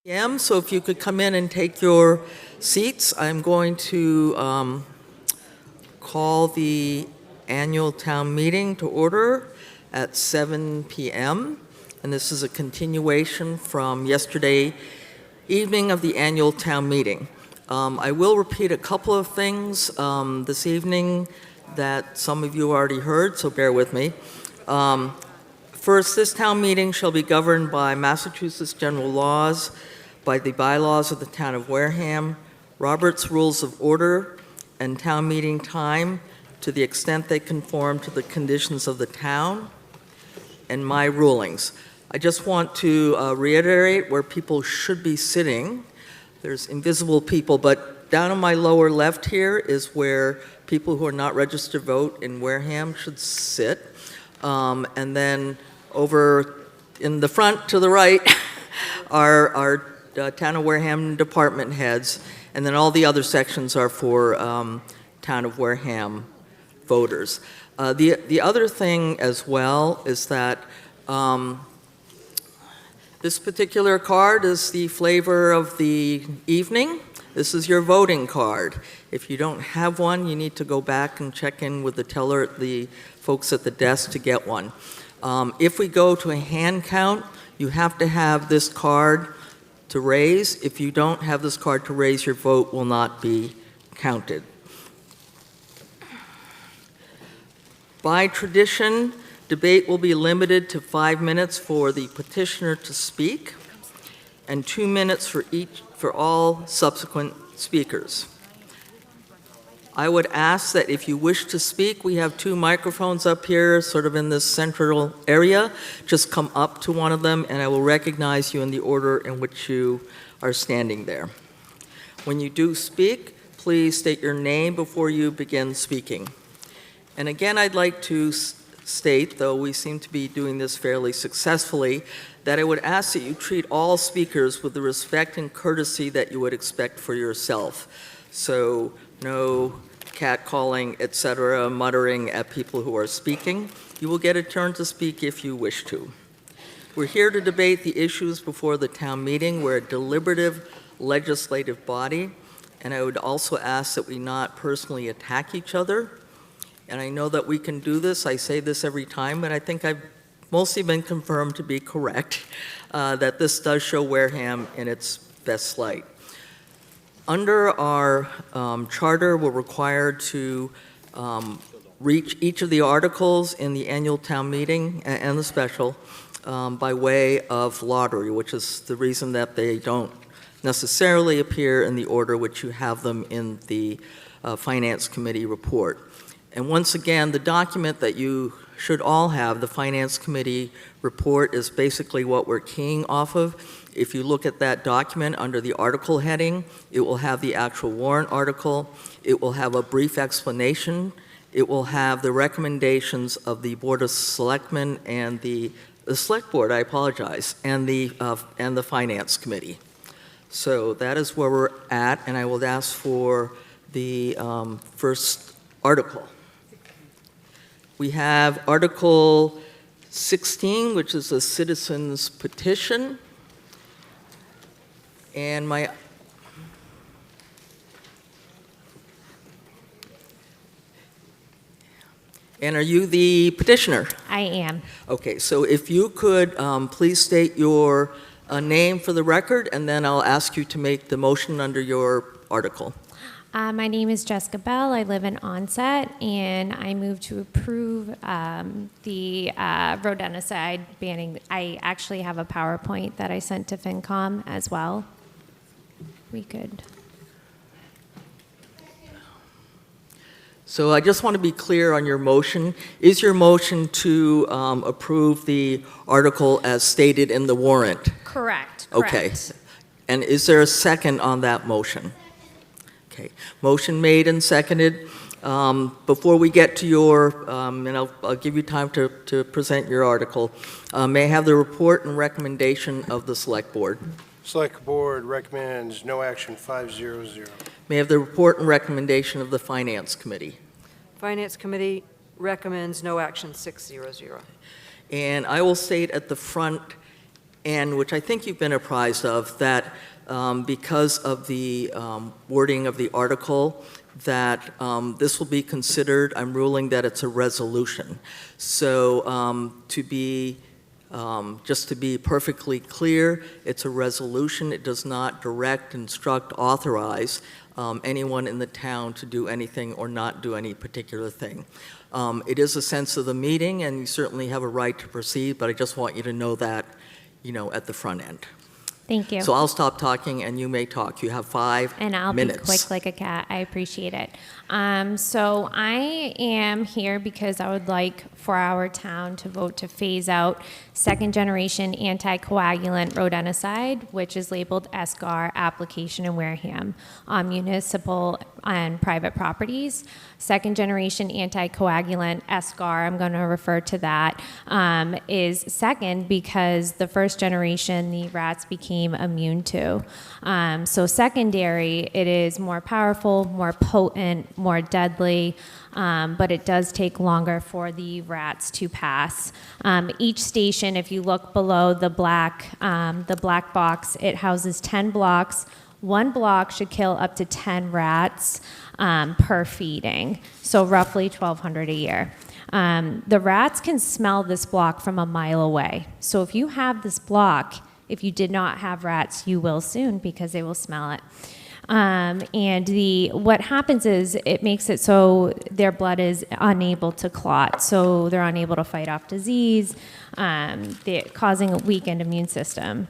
So if you could come in and take your seats, I'm going to call the annual town meeting to order at 7 p.m. And this is a continuation from yesterday evening of the annual town meeting. I will repeat a couple of things this evening that some of you already heard, so bear with me. First, this town meeting shall be governed by Massachusetts general laws, by the bylaws of the town of Wareham, Robert's Rules of Order, and town meeting time to the extent they conform to the conditions of the town, and my rulings. I just want to reiterate where people should be sitting. There's invisible people, but down on my lower left here is where people who are not registered to vote in Wareham should sit. And then over in the front to the right are our Town of Wareham department heads, and then all the other sections are for Town of Wareham voters. The other thing as well is that this particular card is the flavor of the evening. This is your voting card. If you don't have one, you need to go back and check in with the teller, the folks at the desk to get one. If we go to a hand count, you have to have this card to raise. If you don't have this card to raise, your vote will not be counted. By tradition, debate will be limited to 5 minutes for the petitioner to speak and 2 minutes for all subsequent speakers. I would ask that if you wish to speak, we have 2 microphones up here, sort of in this central area. Just come up to one of them, and I will recognize you in the order in which you are standing there. When you do speak, please state your name before you begin speaking. And again, I'd like to state, though we seem to be doing this fairly successfully, that I would ask that you treat all speakers with the respect and courtesy that you would expect for yourself. So no catcalling, etc., muttering at people who are speaking. You will get a turn to speak if you wish to. We're here to debate the issues before the town meeting. We're a deliberative legislative body, and I would also ask that we not personally attack each other. And I know that we can do this. I say this every time, but I think I've mostly been confirmed to be correct, that this does show Wareham in its best light. Under our charter, we're required to reach each of the articles in the annual town meeting and the special by way of lottery, which is the reason that they don't necessarily appear in the order which you have them in the Finance Committee report. And once again, the document that you should all have, the Finance Committee report, is basically what we're keying off of. If you look at that document under the article heading, it will have the actual warrant article. It will have a brief explanation. It will have the recommendations of the Board of Selectmen and the Select Board, I apologize, and the Finance Committee. So that is where we're at, and I will ask for the first article. We have Article 16, which is a citizen's petition. And are you the petitioner? I am. Okay, so if you could please state your name for the record, and then I'll ask you to make the motion under your article. My name is Jessica Bell. I live in Onset, and I move to approve the rodenticide banning. I actually have a PowerPoint that I sent to FinCom as well. We could. So I just want to be clear on your motion. Is your motion to approve the article as stated in the warrant? Correct. Okay. And is there a second on that motion? Okay. Motion made and seconded. Before we get to your, and I'll give you time to present your article, may I have the report and recommendation of the Select Board? Select Board recommends no action 500. May I have the report and recommendation of the Finance Committee? Finance Committee recommends no action 600. And I will state at the front and which I think you've been apprised of, that because of the wording of the article, that this will be considered, I'm ruling that it's a resolution. So just to be perfectly clear, it's a resolution. It does not direct, instruct, authorize anyone in the town to do anything or not do any particular thing. It is a sense of the meeting, and you certainly have a right to proceed, but I just want you to know that, at the front end. Thank you. So I'll stop talking, and you may talk. You have 5 minutes. And I'll be quick like a cat. I appreciate it. So I am here because I would like for our town to vote to phase out second-generation anticoagulant rodenticide, which is labeled SGAR application in Wareham on municipal and private properties. Second-generation anticoagulant, SGAR, I'm going to refer to that, is second because the first generation the rats became immune to. So secondary, it is more powerful, more potent, more deadly, but it does take longer for the rats to pass. Each station, if you look below the black box, it houses 10 blocks. One block should kill up to 10 rats per feeding, so roughly 1,200 a year. The rats can smell this block from a mile away. So if you have this block, if you did not have rats, you will soon because they will smell it. And what happens is it makes it so their blood is unable to clot, so they're unable to fight off disease, causing a weakened immune system.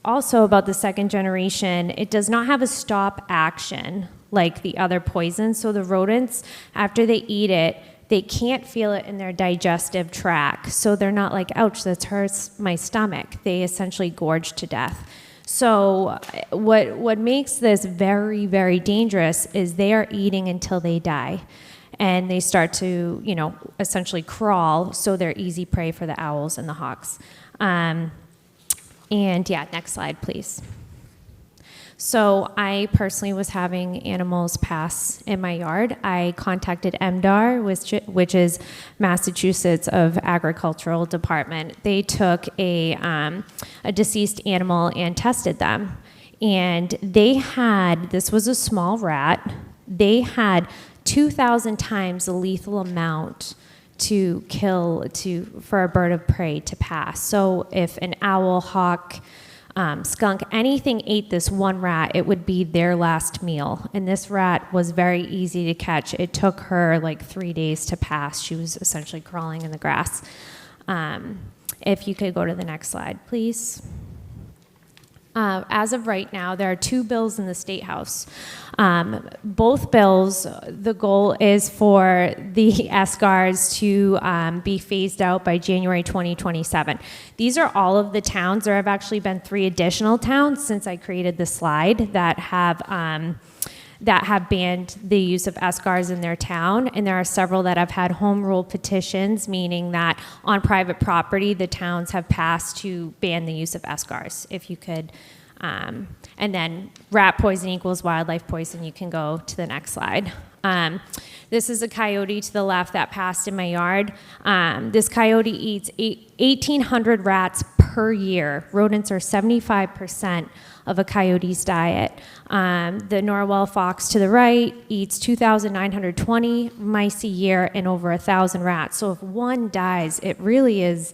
Also about the second generation, it does not have a stop action like the other poisons, so the rodents, after they eat it, they can't feel it in their digestive tract, so they're not like, ouch, that hurts my stomach. They essentially gorge to death. So what makes this very, very dangerous is they are eating until they die. And they start to, essentially crawl, so they're easy prey for the owls and the hawks. Next slide, please. So I personally was having animals pass in my yard. I contacted MDAR, which is Massachusetts of Agricultural Department. They took a deceased animal and tested them. And this was a small rat, they had 2,000 times the lethal amount to kill for a bird of prey to pass. So if an owl, hawk, skunk, anything ate this one rat, it would be their last meal. And this rat was very easy to catch. It took her like 3 days to pass. She was essentially crawling in the grass. If you could go to the next slide, please. As of right now, there are 2 bills in the State House. Both bills, the goal is for the SGARs to be phased out by January 2027. These are all of the towns. There have actually been 3 additional towns since I created the slide that have banned the use of SGARs in their town, and there are several that have had home rule petitions, meaning that on private property, the towns have passed to ban the use of SGARs. If you could, and then rat poison equals wildlife poison, you can go to the next slide. This is a coyote to the left that passed in my yard. This coyote eats 1,800 rats per year. Rodents are 75% of a coyote's diet. The Norwell fox to the right eats 2,920 mice a year and over 1,000 rats. So if one dies, it really is,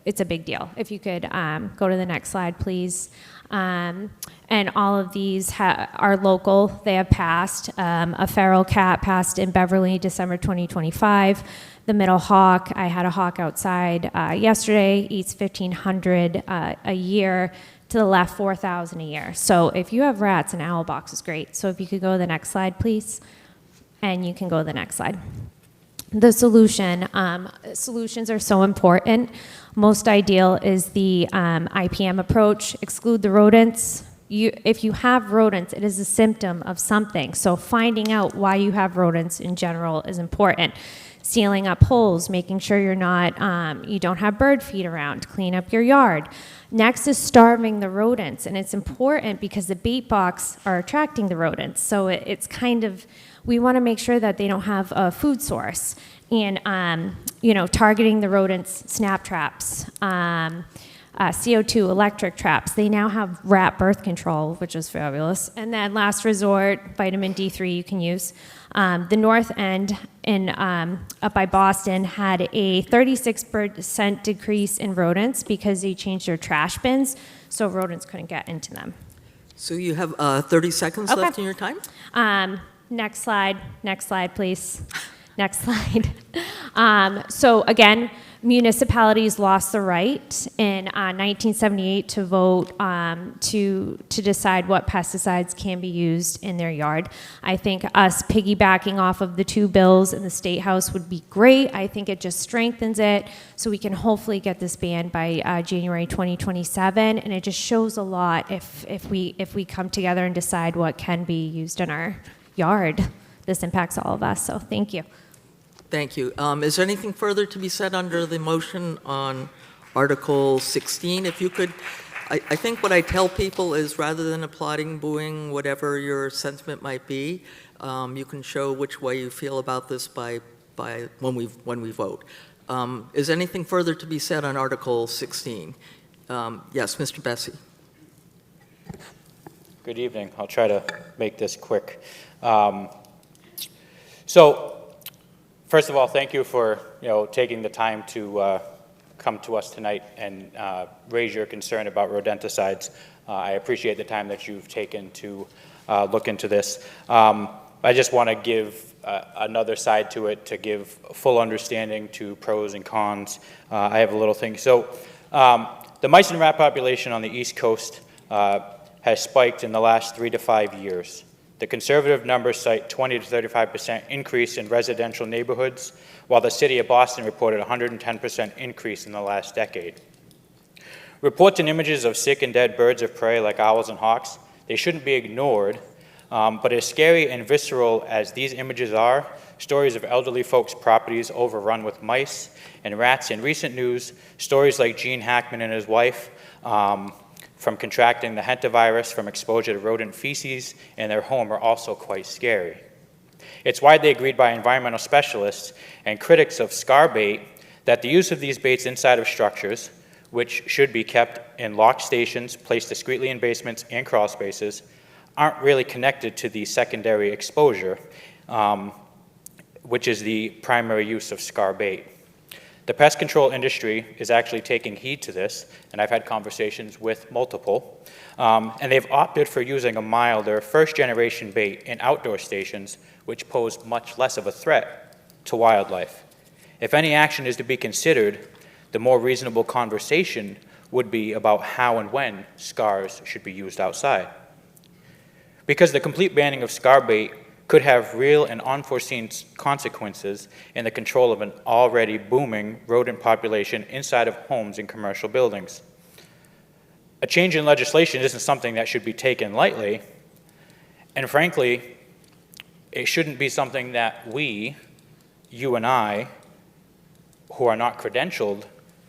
it's a big deal. If you could go to the next slide, please. And all of these are local. They have passed. A feral cat passed in Beverly, December 2025. The middle hawk, I had a hawk outside yesterday, eats 1,500 a year. To the left, 4,000 a year. So if you have rats, an owl box is great. So if you could go to the next slide, please. And you can go to the next slide. The solutions are so important. Most ideal is the IPM approach, exclude the rodents. If you have rodents, it is a symptom of something. So finding out why you have rodents in general is important. Sealing up holes, making sure you don't have bird feed around, clean up your yard. Next is starving the rodents, and it's important because the bait box are attracting the rodents. So it's kind of, we want to make sure that they don't have a food source. targeting the rodents, snap traps, CO2, electric traps. They now have rat birth control, which is fabulous. And then last resort, vitamin D3 you can use. The North End up by Boston had a 36% decrease in rodents because they changed their trash bins, so rodents couldn't get into them. So you have 30 seconds Okay. left in your time? Next slide, please. Next slide. So again, municipalities lost the right in 1978 to vote to decide what pesticides can be used in their yard. I think us piggybacking off of the two bills in the State House would be great. I think it just strengthens it so we can hopefully get this banned by January 2027, and it just shows a lot if we come together and decide what can be used in our yard. This impacts all of us, so thank you. Thank you. Is there anything further to be said under the motion on Article 16? If you could, I think what I tell people is rather than applauding, booing, whatever your sentiment might be, you can show which way you feel about this by when we vote. Is anything further to be said on Article 16? Yes, Mr. Bessie. Good evening. I'll try to make this quick. So, first of all, thank you for taking the time to come to us tonight and raise your concern about rodenticides. I appreciate the time that you've taken to look into this. I just want to give another side to it to give full understanding to pros and cons. I have a little thing. So, the mice and rat population on the East Coast has spiked in the last 3 to 5 years. The conservative numbers cite 20 to 35% increase in residential neighborhoods, while the city of Boston reported 110% increase in the last decade. Reports and images of sick and dead birds of prey like owls and hawks, they shouldn't be ignored, but as scary and visceral as these images are, stories of elderly folks' properties overrun with mice and rats. In recent news, stories like Gene Hackman and his wife from contracting the hantavirus from exposure to rodent feces in their home are also quite scary. It's widely agreed by environmental specialists and critics of scar bait that the use of these baits inside of structures, which should be kept in locked stations placed discreetly in basements and crawl spaces, aren't really connected to the secondary exposure, which is the primary use of scar bait. The pest control industry is actually taking heed to this, and I've had conversations with multiple, and they've opted for using a milder first-generation bait in outdoor stations, which pose much less of a threat to wildlife. If any action is to be considered, the more reasonable conversation would be about how and when scars should be used outside. Because the complete banning of scar bait could have real and unforeseen consequences in the control of an already booming rodent population inside of homes and commercial buildings. A change in legislation isn't something that should be taken lightly, and frankly, it shouldn't be something that we, you and I, who are not credentialed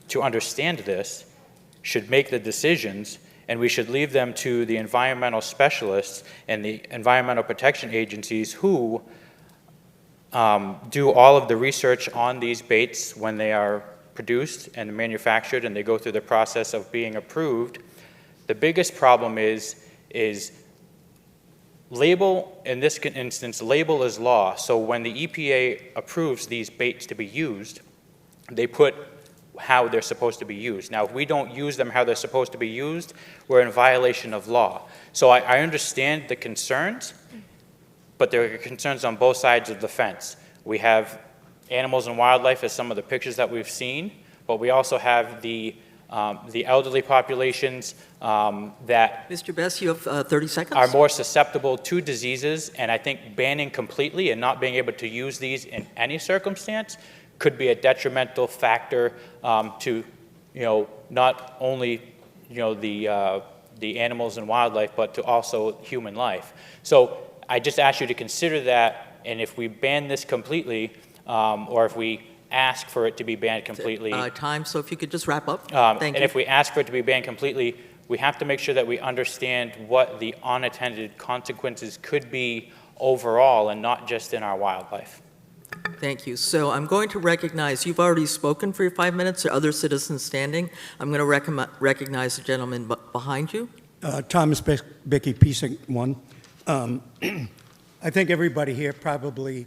to understand this, should make the decisions, and we should leave them to the environmental specialists and the environmental protection agencies who do all of the research on these baits when they are produced and manufactured and they go through the process of being approved. The biggest problem is label, in this instance, label is law. So when the EPA approves these baits to be used, they put how they're supposed to be used. Now, if we don't use them how they're supposed to be used, we're in violation of law. So I understand the concerns, but there are concerns on both sides of the fence. We have animals and wildlife as some of the pictures that we've seen, but we also have the elderly populations that Mr. Bess, you have 30 seconds. are more susceptible to diseases, and I think banning completely and not being able to use these in any circumstance could be a detrimental factor to, not only, the animals and wildlife, but to also human life. So I just ask you to consider that, and if we ban this completely, or if we ask for it to be banned completely. Time, so if you could just wrap up. Thank And you. if we ask for it to be banned completely, we have to make sure that we understand what the unintended consequences could be overall and not just in our wildlife. Thank you. So I'm going to recognize, you've already spoken for your 5 minutes, there are other citizens standing. I'm going to recognize the gentleman behind you. Thomas Bickey, Precinct 1. I think everybody here probably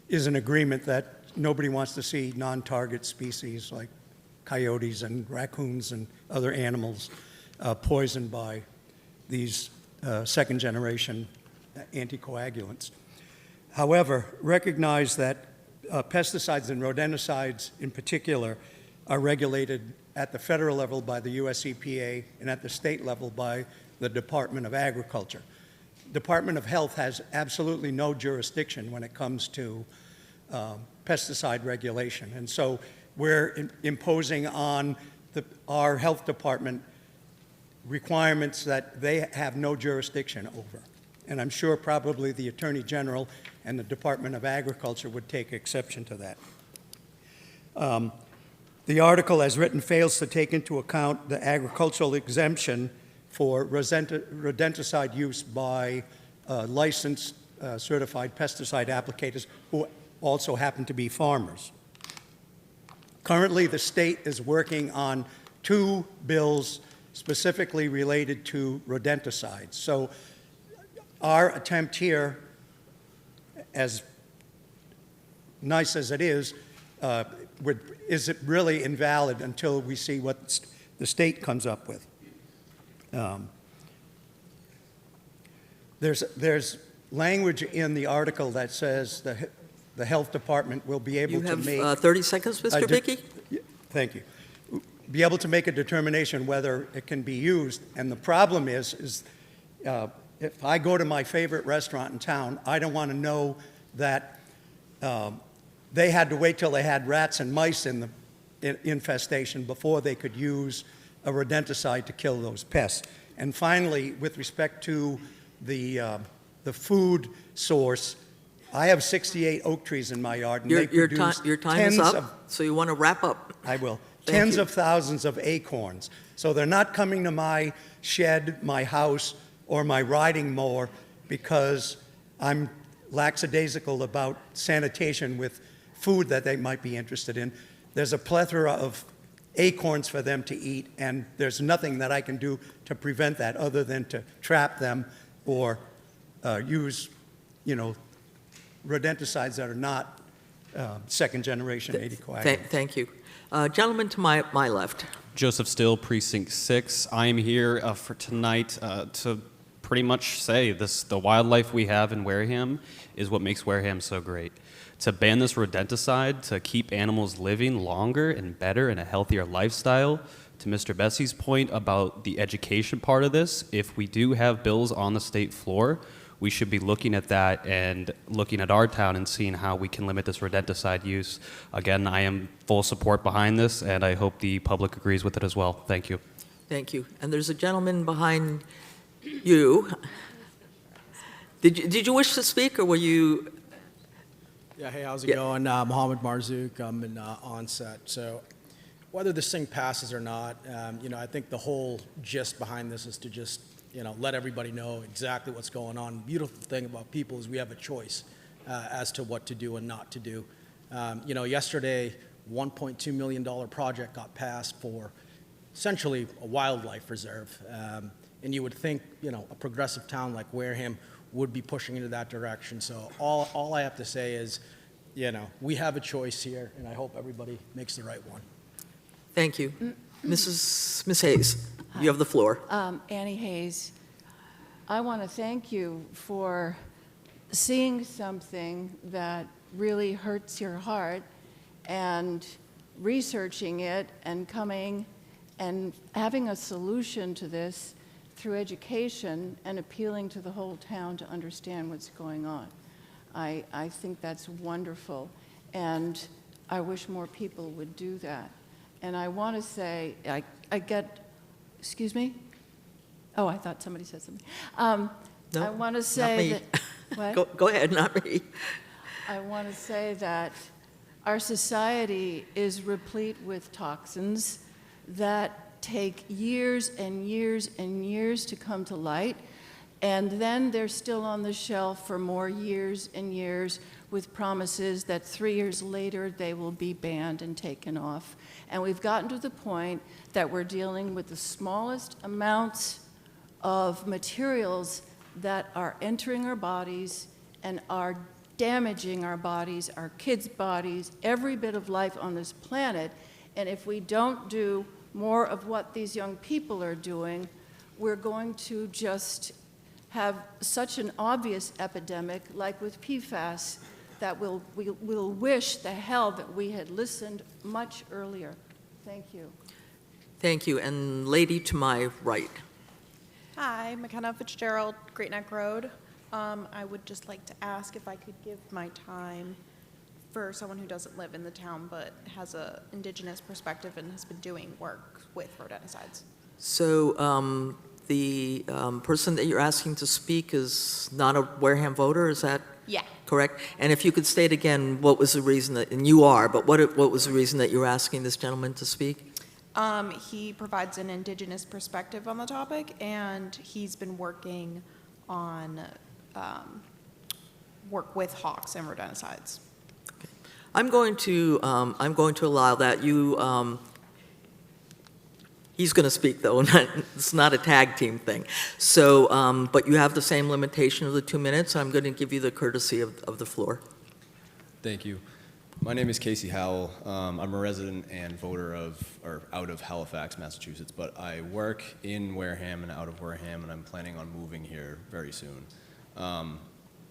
is in agreement that nobody wants to see non-target species like coyotes and raccoons and other animals poisoned by these second-generation anticoagulants. However, recognize that pesticides and rodenticides in particular are regulated at the federal level by the US EPA and at the state level by the Department of Agriculture. Department of Health has absolutely no jurisdiction when it comes to pesticide regulation. And so we're imposing on our health department requirements that they have no jurisdiction over. And I'm sure probably the Attorney General and the Department of Agriculture would take exception to that. The article as written fails to take into account the agricultural exemption for rodenticide use by licensed certified pesticide applicators who also happen to be farmers. Currently, the state is working on 2 bills specifically related to rodenticides. So our attempt here, as nice as it is it really invalid until we see what the state comes up with. There's language in the article that says the health department will be able to make... You have 30 seconds, Mr. Bickey? Thank you. Be able to make a determination whether it can be used. And the problem is if I go to my favorite restaurant in town, I don't want to know that they had to wait till they had rats and mice in the infestation before they could use a rodenticide to kill those pests. And finally, with respect to the food source, I have 68 oak trees in my yard, and they produce your time is up, so you want to wrap up. I will. Thank Tens you. of thousands of acorns. So they're not coming to my shed, my house, or my riding mower because I'm lackadaisical about sanitation with food that they might be interested in. There's a plethora of acorns for them to eat, and there's nothing that I can do to prevent that other than to trap them or use, rodenticides that are not second-generation anticoagulants. Thank you. Gentleman to my left. Joseph Still, Precinct 6. I am here for tonight to pretty much say the wildlife we have in Wareham is what makes Wareham so great. To ban this rodenticide, to keep animals living longer and better in a healthier lifestyle. To Mr. Bessie's point about the education part of this, if we do have bills on the state floor, we should be looking at that and looking at our town and seeing how we can limit this rodenticide use. Again, I am full support behind this, and I hope the public agrees with it as well. Thank you. Thank you. And there's a gentleman behind you. Did you wish to speak, or were you? Yeah, hey, how's it going? Mohammed Marzouk, I'm in Onset. So whether this thing passes or not, I think the whole gist behind this is to just, let everybody know exactly what's going on. The beautiful thing about people is we have a choice as to what to do and not to do. Yesterday, $1.2 million project got passed for essentially a wildlife reserve. And you would think, a progressive town like Wareham would be pushing into that direction. So all I have to say is, we have a choice here, and I hope everybody makes the right one. Thank you. Miss Hayes, you have the floor. Annie Hayes, I want to thank you for seeing something that really hurts your heart and researching it and coming and having a solution to this through education and appealing to the whole town to understand what's going on. I think that's wonderful, and I wish more people would do that. And I want to say, excuse me? Oh, I thought somebody said something. No, I want to not say me. that, what? Go ahead, not me. I want to say that our society is replete with toxins that take years and years and years to come to light, and then they're still on the shelf for more years and years with promises that 3 years later they will be banned and taken off. And we've gotten to the point that we're dealing with the smallest amounts of materials that are entering our bodies and are damaging our bodies, our kids' bodies, every bit of life on this planet. And if we don't do more of what these young people are doing, we're going to just have such an obvious epidemic, like with PFAS, that we'll wish the hell that we had listened much earlier. Thank you. Thank you. And lady to my right. Hi, McKenna Fitzgerald, Great Neck Road. I would just like to ask if I could give my time for someone who doesn't live in the town but has a indigenous perspective and has been doing work with rodenticides. So the person that you're asking to speak is not a Wareham voter, is that Yeah. correct? And if you could state again, what was the reason that, and you are, but what was the reason that you were asking this gentleman to speak? He provides an indigenous perspective on the topic, and he's been working on work with hawks and rodenticides. I'm going to allow that. He's going to speak, though. It's not a tag team thing. So, but you have the same limitation of the 2 minutes. I'm going to give you the courtesy of the floor. Thank you. My name is Casey Howell. I'm a resident and voter out of Halifax, Massachusetts, but I work in Wareham and out of Wareham, and I'm planning on moving here very soon.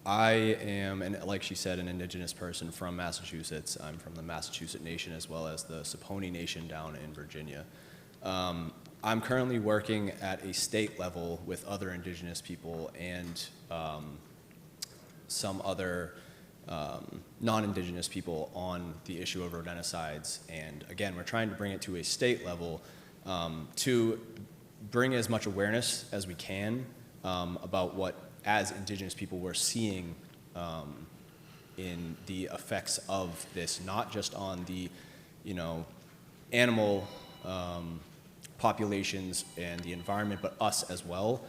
I am, and like she said, an indigenous person from Massachusetts. I'm from the Massachusetts Nation as well as the Saponi Nation down in Virginia. I'm currently working at a state level with other indigenous people and some other non-indigenous people on the issue of rodenticides. And again, we're trying to bring it to a state level to bring as much awareness as we can about what, as indigenous people, we're seeing in the effects of this, not just on the, animal populations and the environment, but us as well.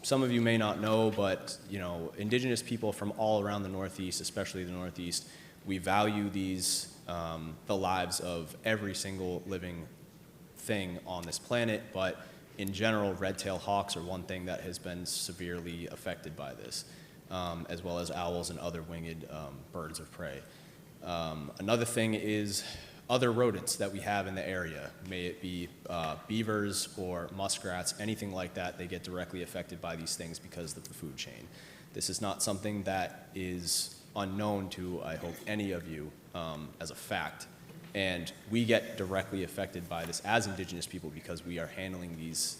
Some of you may not know, but, indigenous people from all around the Northeast, especially the Northeast, we value these, the lives of every single living thing on this planet, but in general, red-tailed hawks are one thing that has been severely affected by this, as well as owls and other winged birds of prey. Another thing is other rodents that we have in the area, may it be beavers or muskrats, anything like that, they get directly affected by these things because of the food chain. This is not something that is unknown to, I hope, any of you as a fact. And we get directly affected by this as indigenous people because we are handling these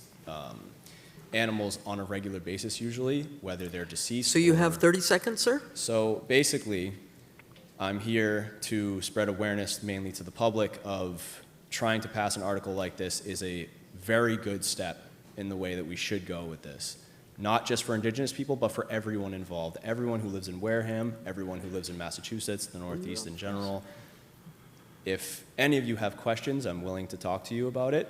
animals on a regular basis usually, whether they're deceased. So you have 30 seconds, sir? So basically, I'm here to spread awareness mainly to the public of trying to pass an article like this is a very good step in the way that we should go with this. Not just for indigenous people, but for everyone involved. Everyone who lives in Wareham, everyone who lives in Massachusetts, the Northeast in general. If any of you have questions, I'm willing to talk to you about it.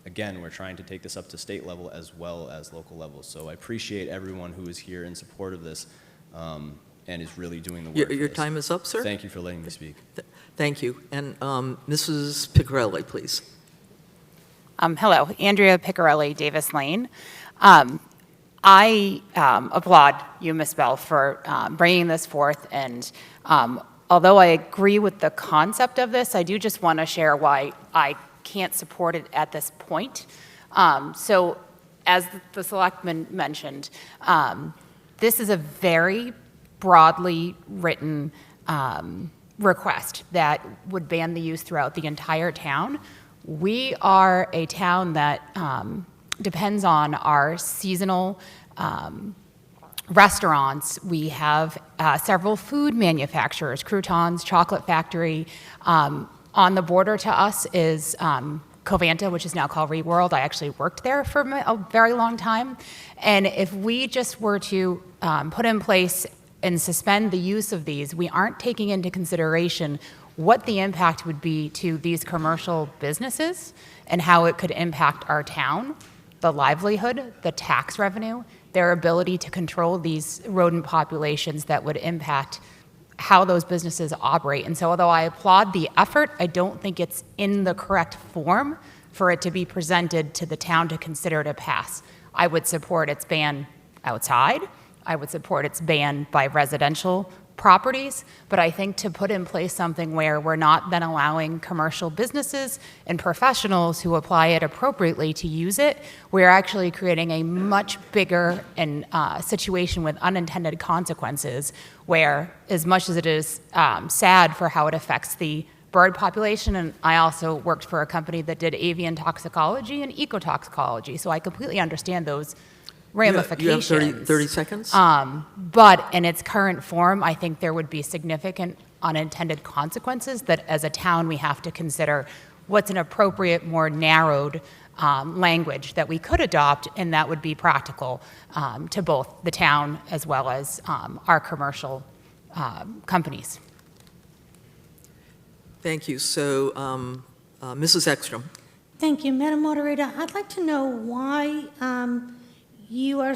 Again, we're trying to take this up to state level as well as local levels. So I appreciate everyone who is here in support of this and is really doing the work. Your time is up, sir. Thank you for letting me speak. Thank you. And Mrs. Piccarelli, please. Hello, Andrea Piccarelli, Davis Lane. I applaud you, Ms. Bell, for bringing this forth. And although I agree with the concept of this, I do just want to share why I can't support it at this point. So as the selectman mentioned, this is a very broadly written request that would ban the use throughout the entire town. We are a town that depends on our seasonal restaurants. We have several food manufacturers, croutons, chocolate factory. On the border to us is Covanta, which is now called ReWorld. I actually worked there for a very long time. And if we just were to put in place and suspend the use of these, we aren't taking into consideration what the impact would be to these commercial businesses and how it could impact our town, the livelihood, the tax revenue, their ability to control these rodent populations that would impact how those businesses operate. And so although I applaud the effort, I don't think it's in the correct form for it to be presented to the town to consider it a pass. I would support its ban outside. I would support its ban by residential properties, but I think to put in place something where we're not then allowing commercial businesses and professionals who apply it appropriately to use it, we're actually creating a much bigger situation with unintended consequences where, as much as it is sad for how it affects the bird population, and I also worked for a company that did avian toxicology and ecotoxicology, so I completely understand those ramifications. You have 30 seconds? But in its current form, I think there would be significant unintended consequences that as a town we have to consider what's an appropriate, more narrowed language that we could adopt, and that would be practical to both the town as well as our commercial companies. Thank you. So, Mrs. Ekstrom. Thank you, Madam Moderator. I'd like to know why your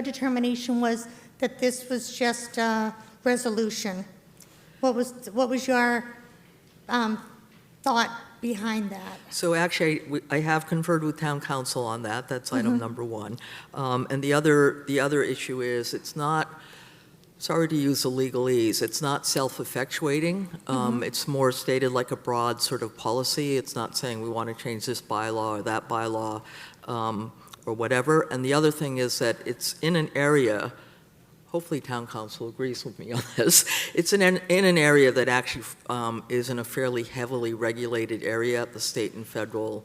determination was that this was just a resolution. What was your thought behind that? So actually, I have conferred with town council on that. That's item number one. And the other issue is it's not, sorry to use the legalese, it's not self-effectuating. It's more stated like a broad sort of policy. It's not saying we want to change this bylaw or that bylaw or whatever. And the other thing is that it's in an area, hopefully town council agrees with me on this, it's in an area that actually is in a fairly heavily regulated area at the state and federal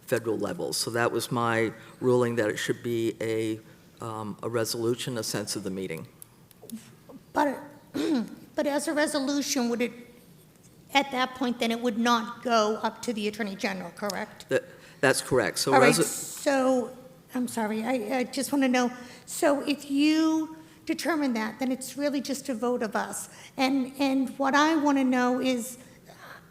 levels. So that was my ruling, that it should be a resolution, a sense of the meeting. But as a resolution, would it, at that point, then it would not go up to the Attorney General, correct? That's correct. So all right, so, I'm sorry, I just want to know, so if you determine that, then it's really just a vote of us. And what I want to know is,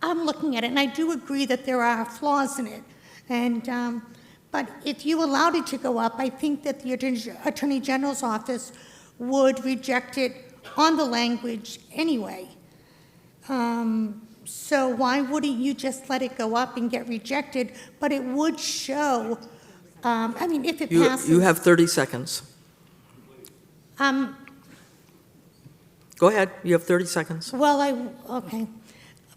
I'm looking at it, and I do agree that there are flaws in it. And, but if you allowed it to go up, I think that the Attorney General's office would reject it on the language anyway. So why wouldn't you just let it go up and get rejected? But it would show, I mean, if it passes. You have 30 seconds. Go ahead, you have 30 seconds. Well, okay.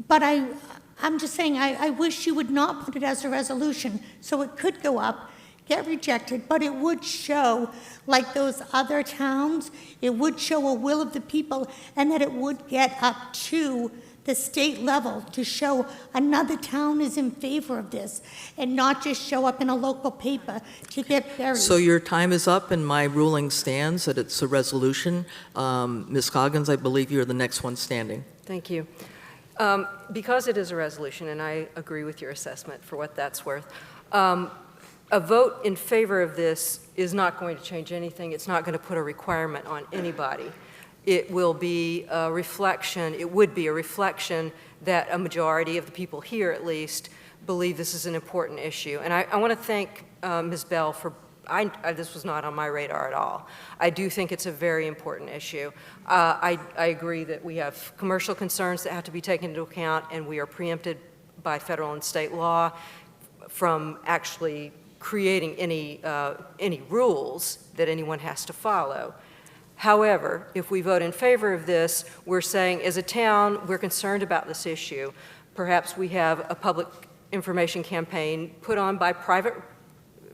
But I'm just saying, I wish you would not put it as a resolution, so it could go up, get rejected, but it would show, like those other towns, it would show a will of the people, and that it would get up to the state level to show another town is in favor of this, and not just show up in a local paper to get buried. So your time is up, and my ruling stands that it's a resolution. Ms. Coggins, I believe you're the next one standing. Thank you. Because it is a resolution, and I agree with your assessment for what that's worth, a vote in favor of this is not going to change anything. It's not going to put a requirement on anybody. It will be a reflection, it would be a reflection that a majority of the people here, at least, believe this is an important issue. And I want to thank Ms. Bell for, this was not on my radar at all. I do think it's a very important issue. I agree that we have commercial concerns that have to be taken into account, and we are preempted by federal and state law from actually creating any rules that anyone has to follow. However, if we vote in favor of this, we're saying as a town, we're concerned about this issue. Perhaps we have a public information campaign put on by private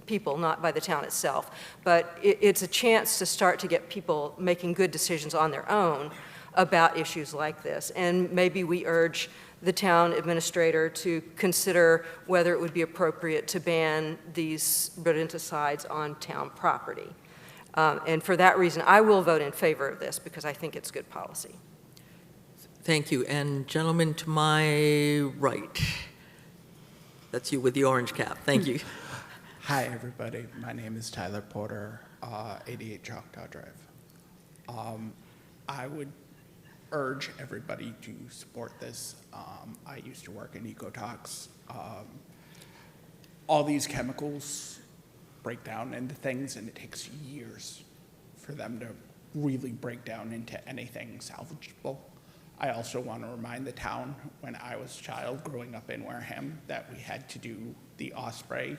people, not by the town itself. But it's a chance to start to get people making good decisions on their own about issues like this. And maybe we urge the town administrator to consider whether it would be appropriate to ban these rodenticides on town property. And for that reason, I will vote in favor of this because I think it's good policy. Thank you. And gentleman to my right. That's you with the orange cap. Thank you. Hi, everybody. My name is Tyler Porter, 88 Choctaw Drive. I would urge everybody to support this. I used to work in ecotox. All these chemicals break down into things, and it takes years for them to really break down into anything salvageable. I also want to remind the town, when I was a child growing up in Wareham, that we had to do the osprey,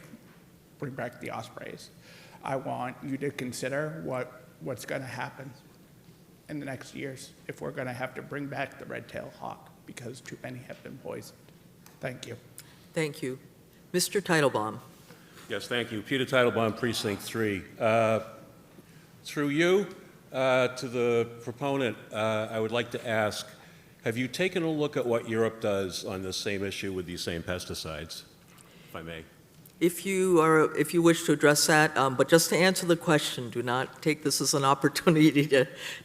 bring back the ospreys. I want you to consider what's going to happen in the next years if we're going to have to bring back the red-tailed hawk because too many have been poisoned. Thank you. Thank you. Mr. Titlebaum. Yes, thank you. Peter Titlebaum, Precinct 3. Through you to the proponent, I would like to ask, have you taken a look at what Europe does on this same issue with these same pesticides, if I may? If you wish to address that, but just to answer the question, do not take this as an opportunity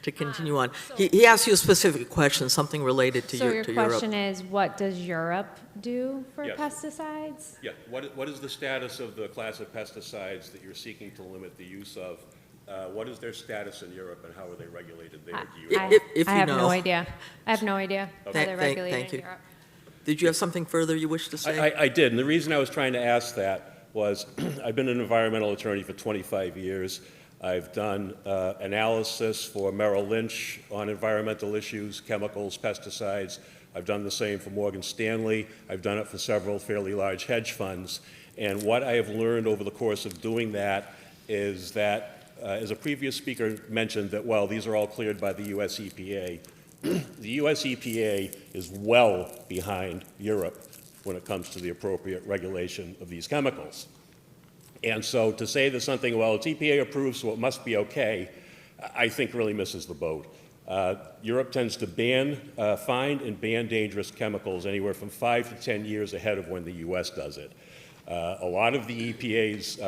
to continue on. He asked you a specific question, something related to So your to Europe. question is, what does Europe do for Yes. pesticides? Yeah. What is the status of the class of pesticides that you're seeking to limit the use of? What is their status in Europe, and how are they regulated there? Do you know? If I you have know. no idea. I have no idea how Okay. they're Thank regulated you. in Europe. Did you have something further you wish to say? I did, and the reason I was trying to ask that was I've been an environmental attorney for 25 years. I've done analysis for Merrill Lynch on environmental issues, chemicals, pesticides. I've done the same for Morgan Stanley. I've done it for several fairly large hedge funds. And what I have learned over the course of doing that is that, as a previous speaker mentioned, that, well, these are all cleared by the US EPA. The US EPA is well behind Europe when it comes to the appropriate regulation of these chemicals. And so to say that something, well, it's EPA approved, so it must be okay, I think really misses the boat. Europe tends to find and ban dangerous chemicals anywhere from 5 to 10 years ahead of when the US does it. A lot of the EPA's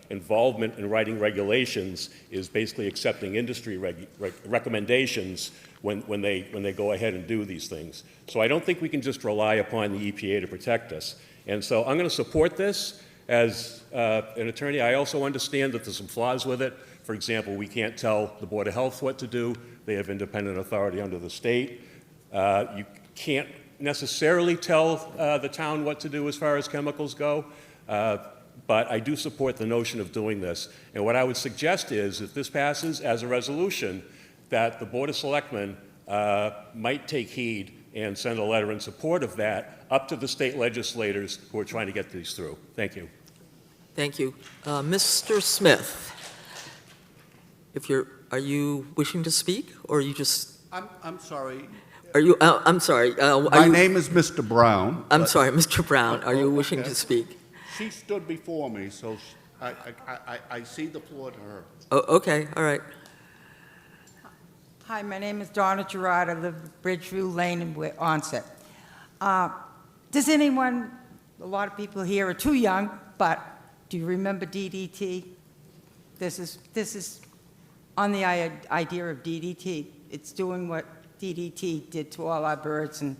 involvement in writing regulations is basically accepting industry recommendations when they go ahead and do these things. So I don't think we can just rely upon the EPA to protect us. And so I'm going to support this as an attorney. I also understand that there's some flaws with it. For example, we can't tell the Board of Health what to do. They have independent authority under the state. You can't necessarily tell the town what to do as far as chemicals go. But I do support the notion of doing this. And what I would suggest is, if this passes as a resolution, that the Board of Selectmen might take heed and send a letter in support of that up to the state legislators who are trying to get these through. Thank you. Thank you. Mr. Smith, are you wishing to speak, or are you just? I'm sorry. Are you? I'm sorry. My name is Mr. Brown. I'm sorry, Mr. Brown. Are you wishing to speak? She stood before me, so I see the floor to her. Oh, okay. All right. Hi, my name is Donna Gerard. I live at Bridgeview Lane in Onset. Does anyone, a lot of people here are too young, but do you remember DDT? This is on the idea of DDT. It's doing what DDT did to all our birds and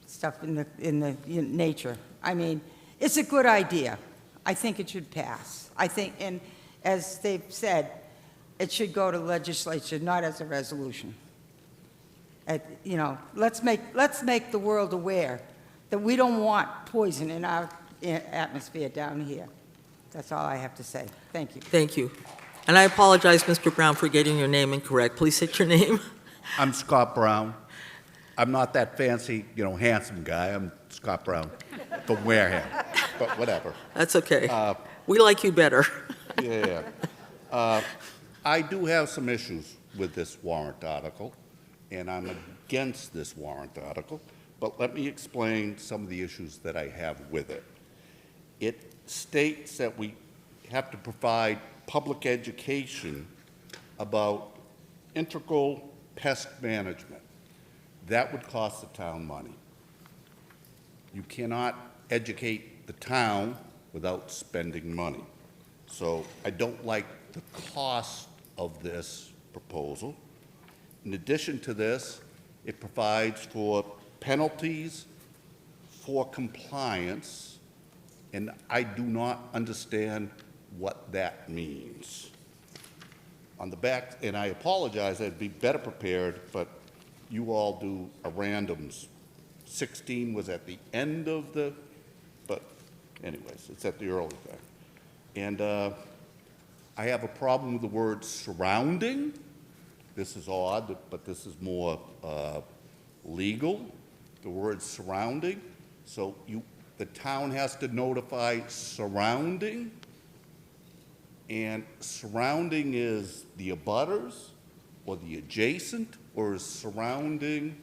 stuff in nature. I mean, it's a good idea. I think it should pass. I think, and as they've said, it should go to legislature, not as a resolution. You know, let's make the world aware that we don't want poison in our atmosphere down here. That's all I have to say. Thank you. Thank you. And I apologize, Mr. Brown, for getting your name incorrect. Please state your name. I'm Scott Brown. I'm not that fancy, handsome guy. I'm Scott Brown from Wareham, but whatever. That's okay. We like you better. Yeah. I do have some issues with this warrant article, and I'm against this warrant article, but let me explain some of the issues that I have with it. It states that we have to provide public education about integral pest management. That would cost the town money. You cannot educate the town without spending money. So I don't like the cost of this proposal. In addition to this, it provides for penalties for compliance, and I do not understand what that means. On the back, and I apologize, I'd be better prepared, but you all do a randoms. 16 was at the end of but anyways, it's at the early thing. And I have a problem with the word surrounding. This is odd, but this is more legal, the word surrounding. So the town has to notify surrounding, and surrounding is the abutters, or the adjacent, or is surrounding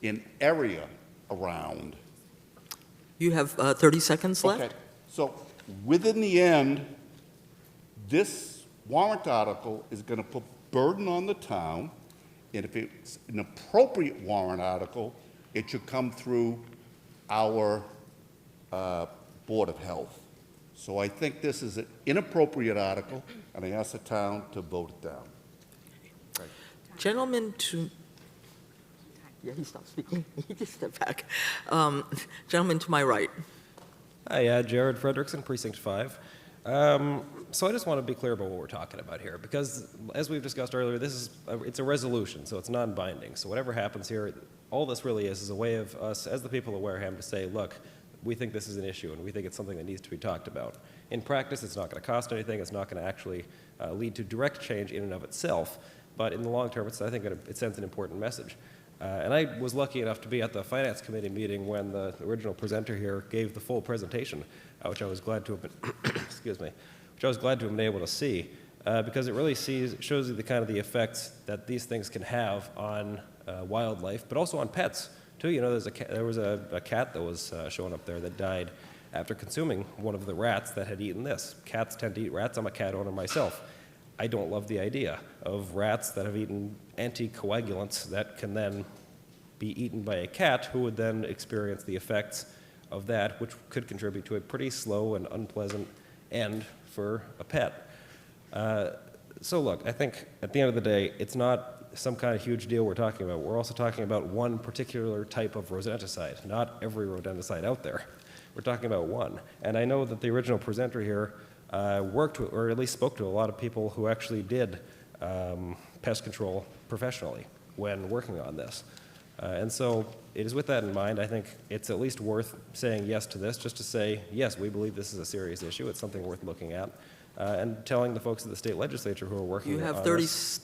in area around? You have 30 seconds left. Okay, so within the end, this warrant article is going to put burden on the town, and if it's an appropriate warrant article, it should come through our Board of Health. So I think this is an inappropriate article, and I ask the town to vote it down. Right. Gentleman to, yeah, he stopped speaking. He just stepped back. Gentleman to my right. Hi, Jared Frederickson, Precinct 5. So I just want to be clear about what we're talking about here, because as we've discussed earlier, it's a resolution, so it's non-binding. So whatever happens here, all this really is a way of us, as the people of Wareham, to say, look, we think this is an issue, and we think it's something that needs to be talked about. In practice, it's not going to cost anything. It's not going to actually lead to direct change in and of itself. But in the long term, I think it sends an important message. And I was lucky enough to be at the Finance Committee meeting when the original presenter here gave the full presentation, which I was glad to have been, excuse me, which I was glad to have been able to see, because it really shows you the kind of the effects that these things can have on wildlife, but also on pets too. You know, there was a cat that was showing up there that died after consuming one of the rats that had eaten this. Cats tend to eat rats. I'm a cat owner myself. I don't love the idea of rats that have eaten anticoagulants that can then be eaten by a cat who would then experience the effects of that, which could contribute to a pretty slow and unpleasant end for a pet. So look, I think at the end of the day, it's not some kind of huge deal we're talking about. We're also talking about one particular type of rodenticide, not every rodenticide out there. We're talking about one. And I know that the original presenter here worked with, or at least spoke to a lot of people who actually did pest control professionally when working on this. And so it is with that in mind, I think it's at least worth saying yes to this, just to say, yes, we believe this is a serious issue. It's something worth looking at. And telling the folks at the state legislature who are working on this. You have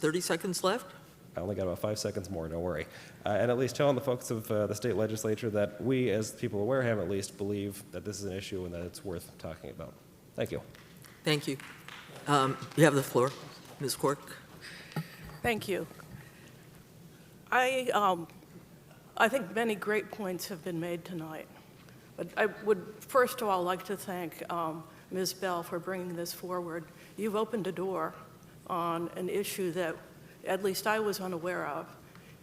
30 seconds left? I only got about 5 seconds more, don't worry. And at least telling the folks of the state legislature that we, as people of Wareham at least, believe that this is an issue and that it's worth talking about. Thank you. Thank you. You have the floor, Ms. Quirk. Thank you. I think many great points have been made tonight. But I would first of all like to thank Ms. Bell for bringing this forward. You've opened a door on an issue that at least I was unaware of.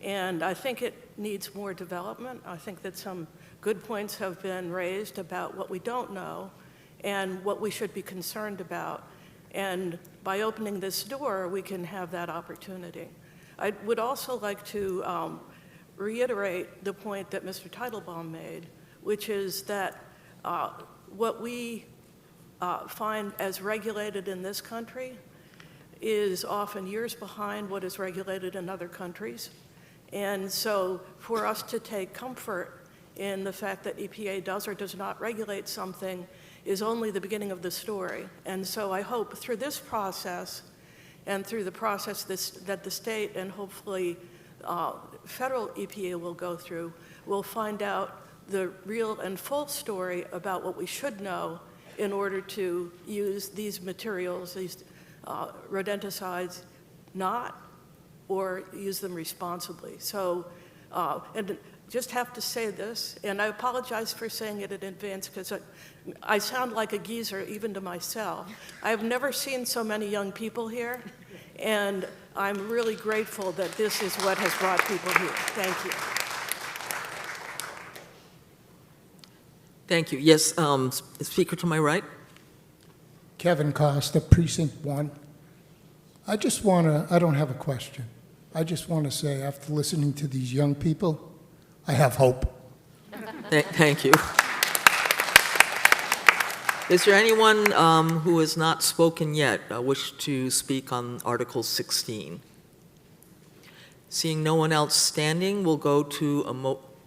And I think it needs more development. I think that some good points have been raised about what we don't know and what we should be concerned about. And by opening this door, we can have that opportunity. I would also like to reiterate the point that Mr. Teitelbaum made, which is that what we find as regulated in this country is often years behind what is regulated in other countries. And so for us to take comfort in the fact that EPA does or does not regulate something is only the beginning of the story. And so I hope through this process and through the process that the state and hopefully federal EPA will go through, we'll find out the real and full story about what we should know in order to use these materials, these rodenticides, not, or use them responsibly. So, and just have to say this, and I apologize for saying it in advance because I sound like a geezer even to myself. I've never seen so many young people here, and I'm really grateful that this is what has brought people here. Thank you. Thank you. Yes, speaker to my right. Kevin Costa, Precinct 1. I don't have a question. I just want to say, after listening to these young people, I have hope. Thank you. Is there anyone who has not spoken yet wish to speak on Article 16? Seeing no one else standing, we'll go to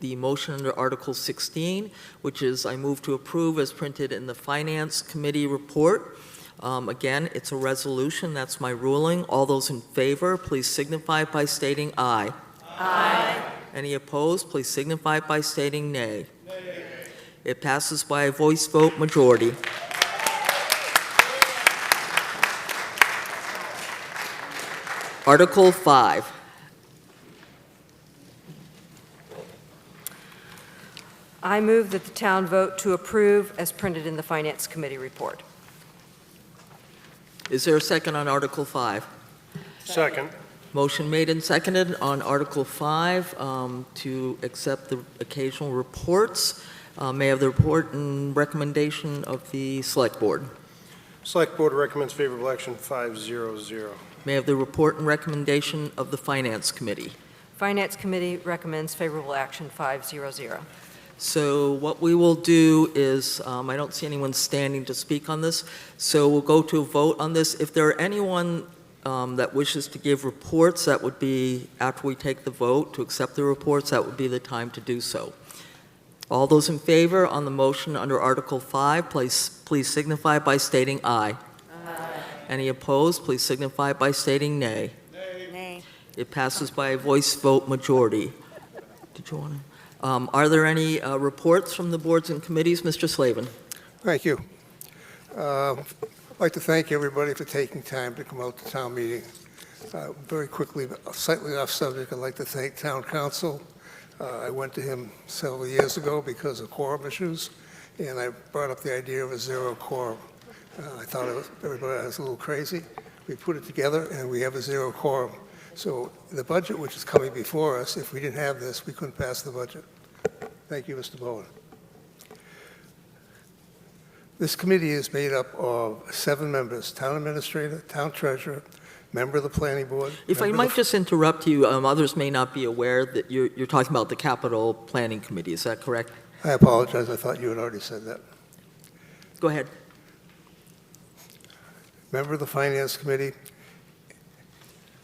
the motion under Article 16, which is I move to approve as printed in the Finance Committee report. Again, it's a resolution. That's my ruling. All those in favor, please signify by stating aye. Aye. Any opposed, please signify by stating nay. Nay. It passes by a voice vote majority. Article 5. I move that the town vote to approve as printed in the Finance Committee report. Is there a second on Article 5? Second. Motion made and seconded on Article 5 to accept the occasional reports. May I have the report and recommendation of the Select Board? Select Board recommends favorable action 500. May I have the report and recommendation of the Finance Committee? Finance Committee recommends favorable action 500. So what we will do is, I don't see anyone standing to speak on this, so we'll go to a vote on this. If there are anyone that wishes to give reports, that would be after we take the vote to accept the reports, that would be the time to do so. All those in favor on the motion under Article 5, please signify by stating aye. Aye. Any opposed, please signify by stating nay. Nay. It passes by a voice vote majority. Did you want to? Are there any reports from the boards and committees? Mr. Slavin. Thank you. I'd like to thank everybody for taking time to come out to town meeting. Very quickly, slightly off subject, I'd like to thank town council. I went to him several years ago because of quorum issues, and I brought up the idea of a zero quorum. I thought everybody was a little crazy. We put it together, and we have a zero quorum. So the budget which is coming before us, if we didn't have this, we couldn't pass the budget. Thank you, Mr. Bowen. This committee is made up of 7 members: town administrator, town treasurer, member of the planning board. If I might just interrupt you, others may not be aware that you're talking about the capital planning committee. Is that correct? I apologize. I thought you had already said that. Go ahead. Member of the finance committee,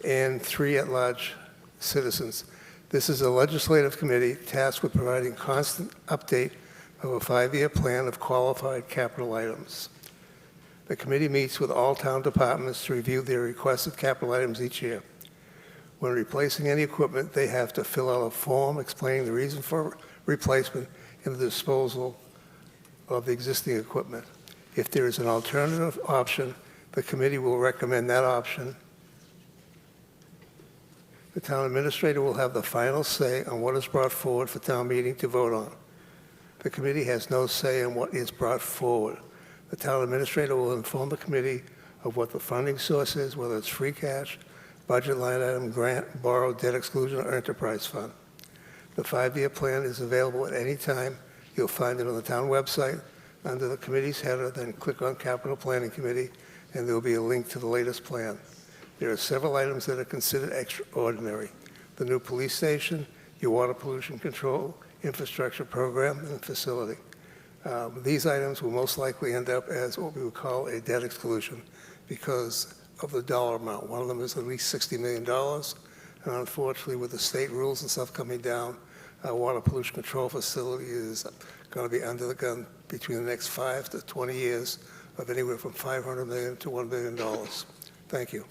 and 3 at-large citizens. This is a legislative committee tasked with providing constant update of a 5-year plan of qualified capital items. The committee meets with all town departments to review their requested capital items each year. When replacing any equipment, they have to fill out a form explaining the reason for replacement and the disposal of the existing equipment. If there is an alternative option, the committee will recommend that option. The town administrator will have the final say on what is brought forward for town meeting to vote on. The committee has no say on what is brought forward. The town administrator will inform the committee of what the funding source is, whether it's free cash, budget line item, grant, borrowed, debt exclusion, or enterprise fund. The 5-year plan is available at any time. You'll find it on the town website under the committee's header, then click on Capital Planning Committee, and there will be a link to the latest plan. There are several items that are considered extraordinary: the new police station, your water pollution control, infrastructure program, and facility. These items will most likely end up as what we would call a debt exclusion because of the dollar amount. One of them is at least $60 million, and unfortunately, with the state rules and stuff coming down, water pollution control facility is going to be under the gun between the next 5 to 20 years of anywhere from $500 million to $1 billion. Thank you.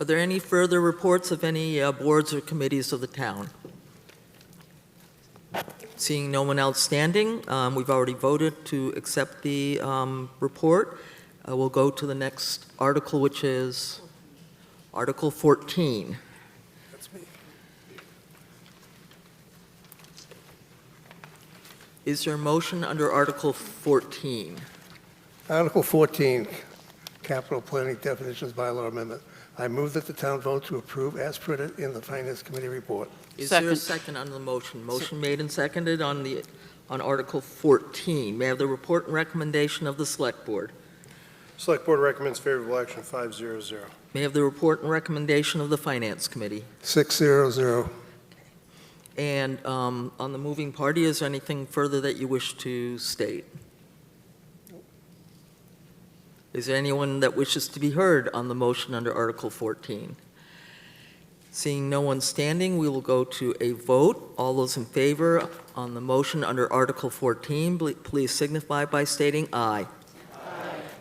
Are there any further reports of any boards or committees of the town? Seeing no one else standing, we've already voted to accept the report. We'll go to the next article, which is Article 14. That's me. Is there a motion under Article 14? Article 14, Capital Planning Definitions Bylaw Amendment. I move that the town vote to approve as printed in the Finance Committee report. Is there a second on the motion? Motion made and seconded on Article 14. May I have the report and recommendation of the Select Board? Select Board recommends favorable action 500. May I have the report and recommendation of the Finance Committee? 600. And on the moving party, is there anything further that you wish to state? Is there anyone that wishes to be heard on the motion under Article 14? Seeing no one standing, we will go to a vote. All those in favor on the motion under Article 14, please signify by stating aye.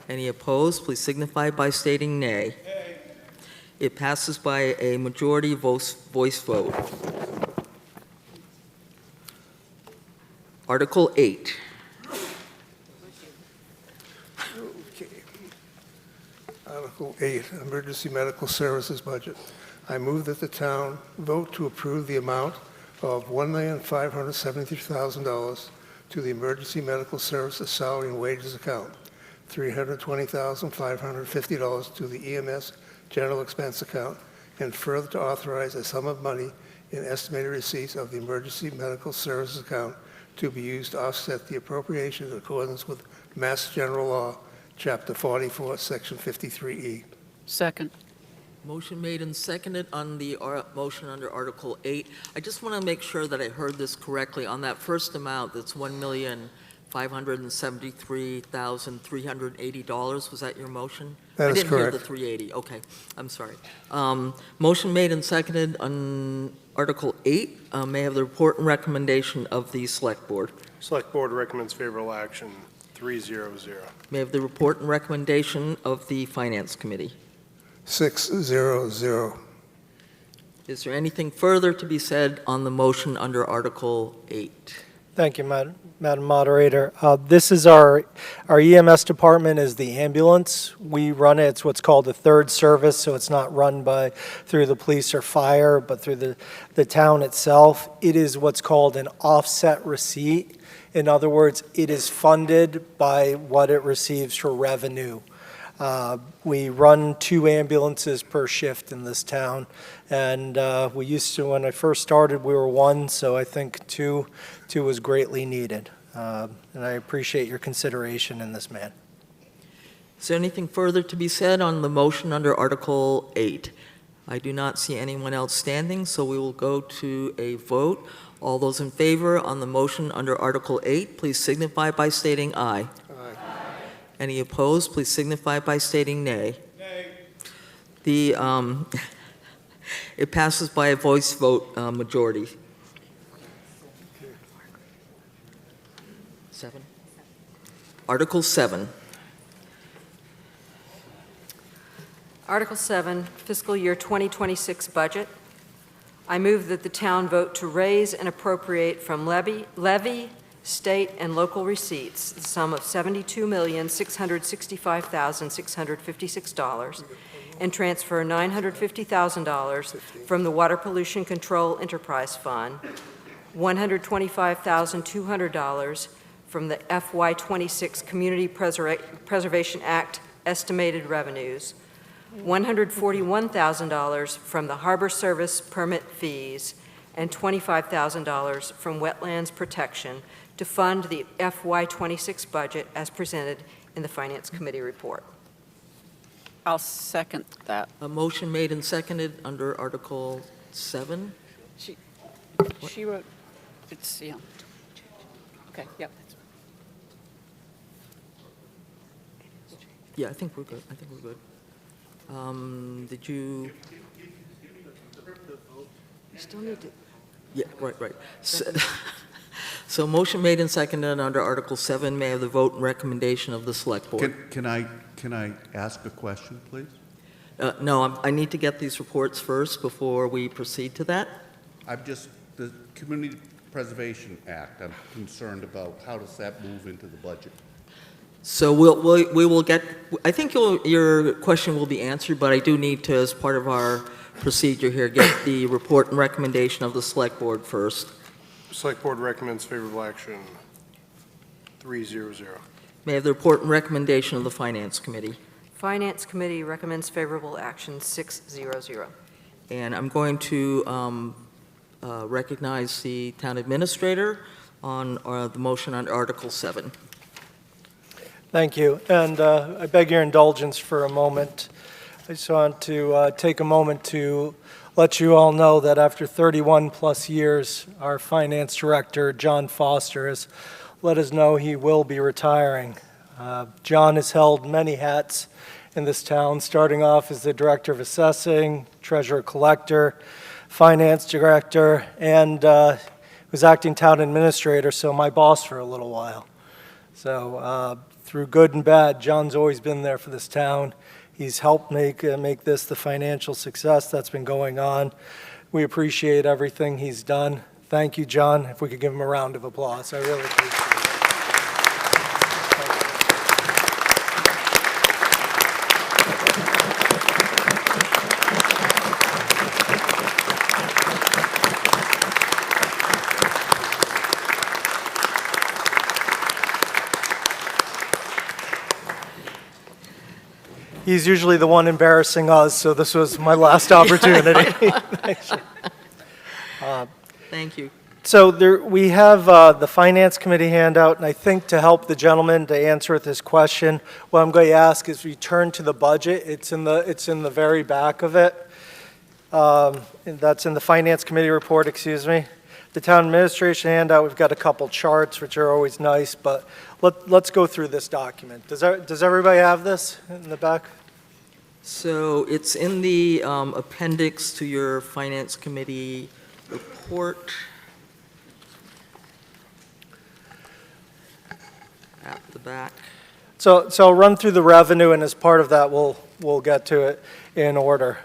Any opposed, please signify by stating nay. It passes by a majority voice vote. Article 8. Okay. Article 8, Emergency Medical Services Budget. I move that the town vote to approve the amount of $1,573,000 to the Emergency Medical Services Salary and Wages account, $320,550 to the EMS General Expense account, and further to authorize a sum of money in estimated receipts of the Emergency Medical Services account to be used to offset the appropriation in accordance with Mass General Law, Chapter 44, Section 53E. Second. Motion made and seconded on the motion under Article 8. I just want to make sure that I heard this correctly. On that first amount, that's $1,573,380. Was that your motion? That is I didn't hear correct. the 380. Okay, I'm sorry. Motion made and seconded on Article 8. May I have the report and recommendation of the Select Board? Select Board recommends favorable action, 300. May I have the report and recommendation of the Finance Committee? 600. Is there anything further to be said on the motion under Article 8? Thank you, Madam Moderator. This is our EMS department is the ambulance. We run it, it's what's called a third service, so it's not run through the police or fire, but through the town itself. It is what's called an offset receipt. In other words, it is funded by what it receives for revenue. We run 2 ambulances per shift in this town, and we used to, when I first started, we were 1, so I think 2 was greatly needed. And I appreciate your consideration in this man. Is there anything further to be said on the motion under Article 8? I do not see anyone else standing, so we will go to a vote. All those in favor on the motion under Article 8, please signify by stating aye. Any opposed, please signify by stating nay. Nay. It passes by a voice vote majority. 7. Article 7. Article 7, fiscal year 2026 budget. I move that the town vote to raise and appropriate from levy, state, and local receipts the sum of $72,665,656 and transfer $950,000 from the Water Pollution Control Enterprise Fund, $125,200 from the FY26 Community Preservation Act estimated revenues, $141,000 from the Harbor Service permit fees, and $25,000 from Wetlands Protection to fund the FY26 budget as presented in the Finance Committee report. I'll second that. A motion made and seconded under Article 7. She wrote, it's, yeah. Okay, yep. Yeah, I think we're good. Did you? You still need to. Yeah, right. So motion made and seconded under Article 7. May I have the vote and recommendation of the Select Board? Can I ask a question, please? No, I need to get these reports first before we proceed to that. The Community Preservation Act, I'm concerned about how does that move into the budget? So we will get, I think your question will be answered, but I do need to, as part of our procedure here, get the report and recommendation of the Select Board first. Select Board recommends favorable action, 300. May I have the report and recommendation of the Finance Committee? Finance Committee recommends favorable action, 600. And I'm going to recognize the Town Administrator on the motion on Article 7. Thank you. And I beg your indulgence for a moment. I just want to take a moment to let you all know that after 31 plus years, our Finance Director, John Foster, has let us know he will be retiring. John has held many hats in this town, starting off as the Director of Assessing, Treasurer Collector, Finance Director, and was acting town administrator, so my boss for a little while. So through good and bad, John's always been there for this town. He's helped make this the financial success that's been going on. We appreciate everything he's done. Thank you, John. If we could give him a round of applause, I really appreciate it. He's usually the one embarrassing us, so this was my last opportunity. Thank you. So we have the Finance Committee handout, and I think to help the gentleman to answer this question, what I'm going to ask is return to the budget. It's in the very back of it. And that's in the Finance Committee report, excuse me. The Town Administration handout, we've got a couple charts, which are always nice, but let's go through this document. Does everybody have this in the back? So it's in the appendix to your Finance Committee report. At the back. So I'll run through the revenue, and as part of that, we'll get to it in order.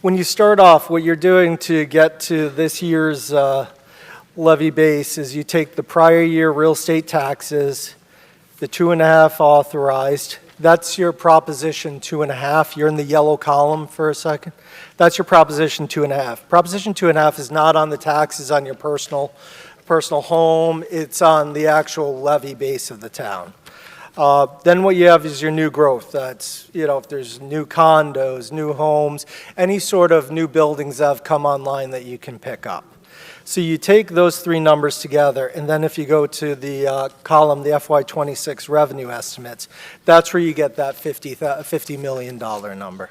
When you start off, what you're doing to get to this year's levy base is you take the prior year real estate taxes, the 2.5 authorized. That's your Proposition 2.5. You're in the yellow column for a second. That's your Proposition 2.5. Proposition 2.5 is not on the taxes on your personal home. It's on the actual levy base of the town. Then what you have is your new growth. That's, if there's new condos, new homes, any sort of new buildings that have come online that you can pick up. So you take those three numbers together, and then if you go to the column, the FY26 revenue estimates, that's where you get that $50 million number.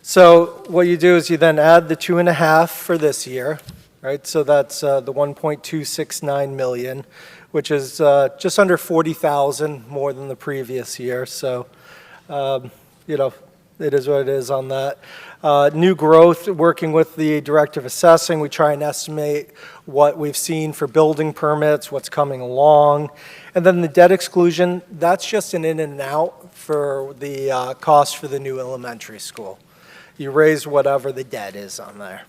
So what you do is you then add the 2.5 for this year, right? So that's the 1.269 million, which is just under 40,000 more than the previous year. So, it is what it is on that. New growth, working with the Director of Assessing, we try and estimate what we've seen for building permits, what's coming along. And then the debt exclusion, that's just an in and out for the cost for the new elementary school. You raise whatever the debt is on there.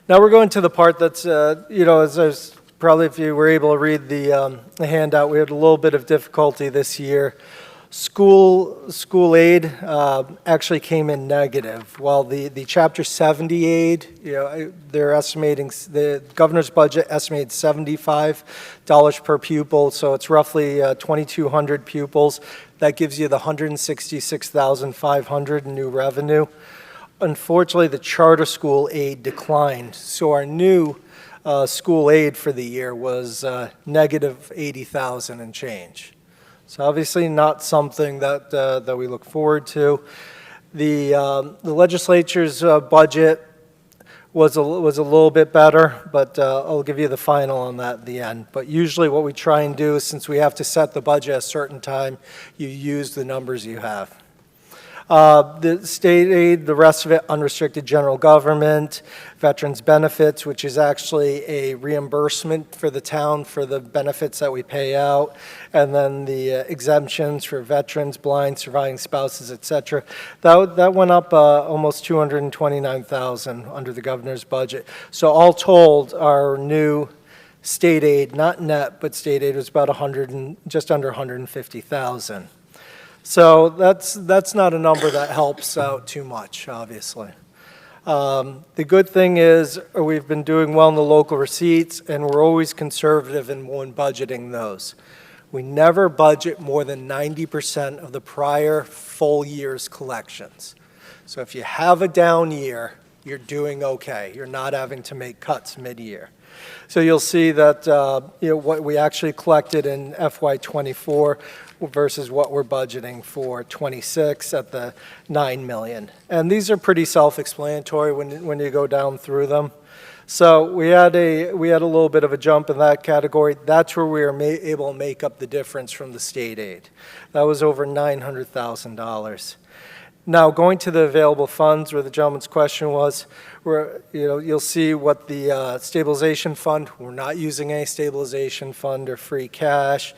Now we're going to the part that's, as probably if you were able to read the handout, we had a little bit of difficulty this year. School aid actually came in negative. While the Chapter 70 aid, they're estimating, the governor's budget estimated $75 per pupil, so it's roughly 2,200 pupils. That gives you the $166,500 in new revenue. Unfortunately, the charter school aid declined, so our new school aid for the year was negative 80,000 and change. So obviously not something that we look forward to. The legislature's budget was a little bit better, but I'll give you the final on that at the end. But usually what we try and do is, since we have to set the budget at a certain time, you use the numbers you have. The state aid, the rest of it, unrestricted general government, veterans benefits, which is actually a reimbursement for the town for the benefits that we pay out, and then the exemptions for veterans, blind, surviving spouses, et cetera. That went up almost $229,000 under the governor's budget. So all told, our new state aid, not net, but state aid was about just under $150,000. So that's not a number that helps out too much, obviously. The good thing is we've been doing well in the local receipts, and we're always conservative in when budgeting those. We never budget more than 90% of the prior full year's collections. So if you have a down year, you're doing okay. You're not having to make cuts mid-year. So you'll see that what we actually collected in FY24 versus what we're budgeting for 26 at the $9 million. And these are pretty self-explanatory when you go down through them. So we had a little bit of a jump in that category. That's where we were able to make up the difference from the state aid. That was over $900,000. Now, going to the available funds, where the gentleman's question was, you'll see what the stabilization fund, we're not using any stabilization fund or free cash.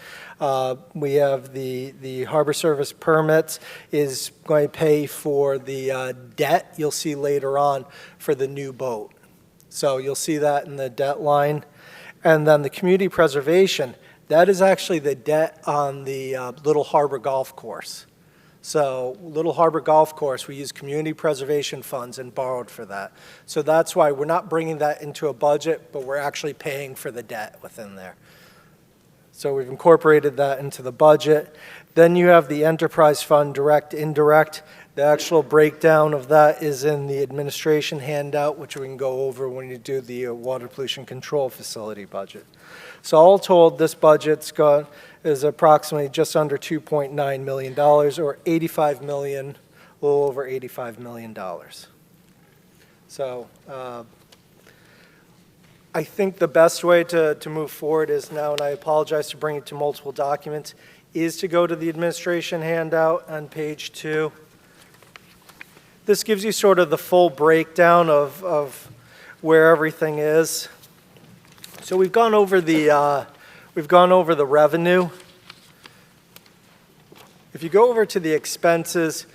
We have the harbor service permits is going to pay for the debt you'll see later on for the new boat. So you'll see that in the debt line. And then the community preservation, that is actually the debt on the Little Harbor Golf Course. So Little Harbor Golf Course, we use community preservation funds and borrowed for that. So that's why we're not bringing that into a budget, but we're actually paying for the debt within there. So we've incorporated that into the budget. Then you have the enterprise fund, direct, indirect. The actual breakdown of that is in the administration handout, which we can go over when you do the water pollution control facility budget. So all told, this budget's is approximately just under $2.9 million, or $85 million, a little over $85 million. So I think the best way to move forward is now, and I apologize to bring it to multiple documents, is to go to the administration handout on page 2. This gives you sort of the full breakdown of where everything is. So we've gone over the revenue. If you go over to the expenses,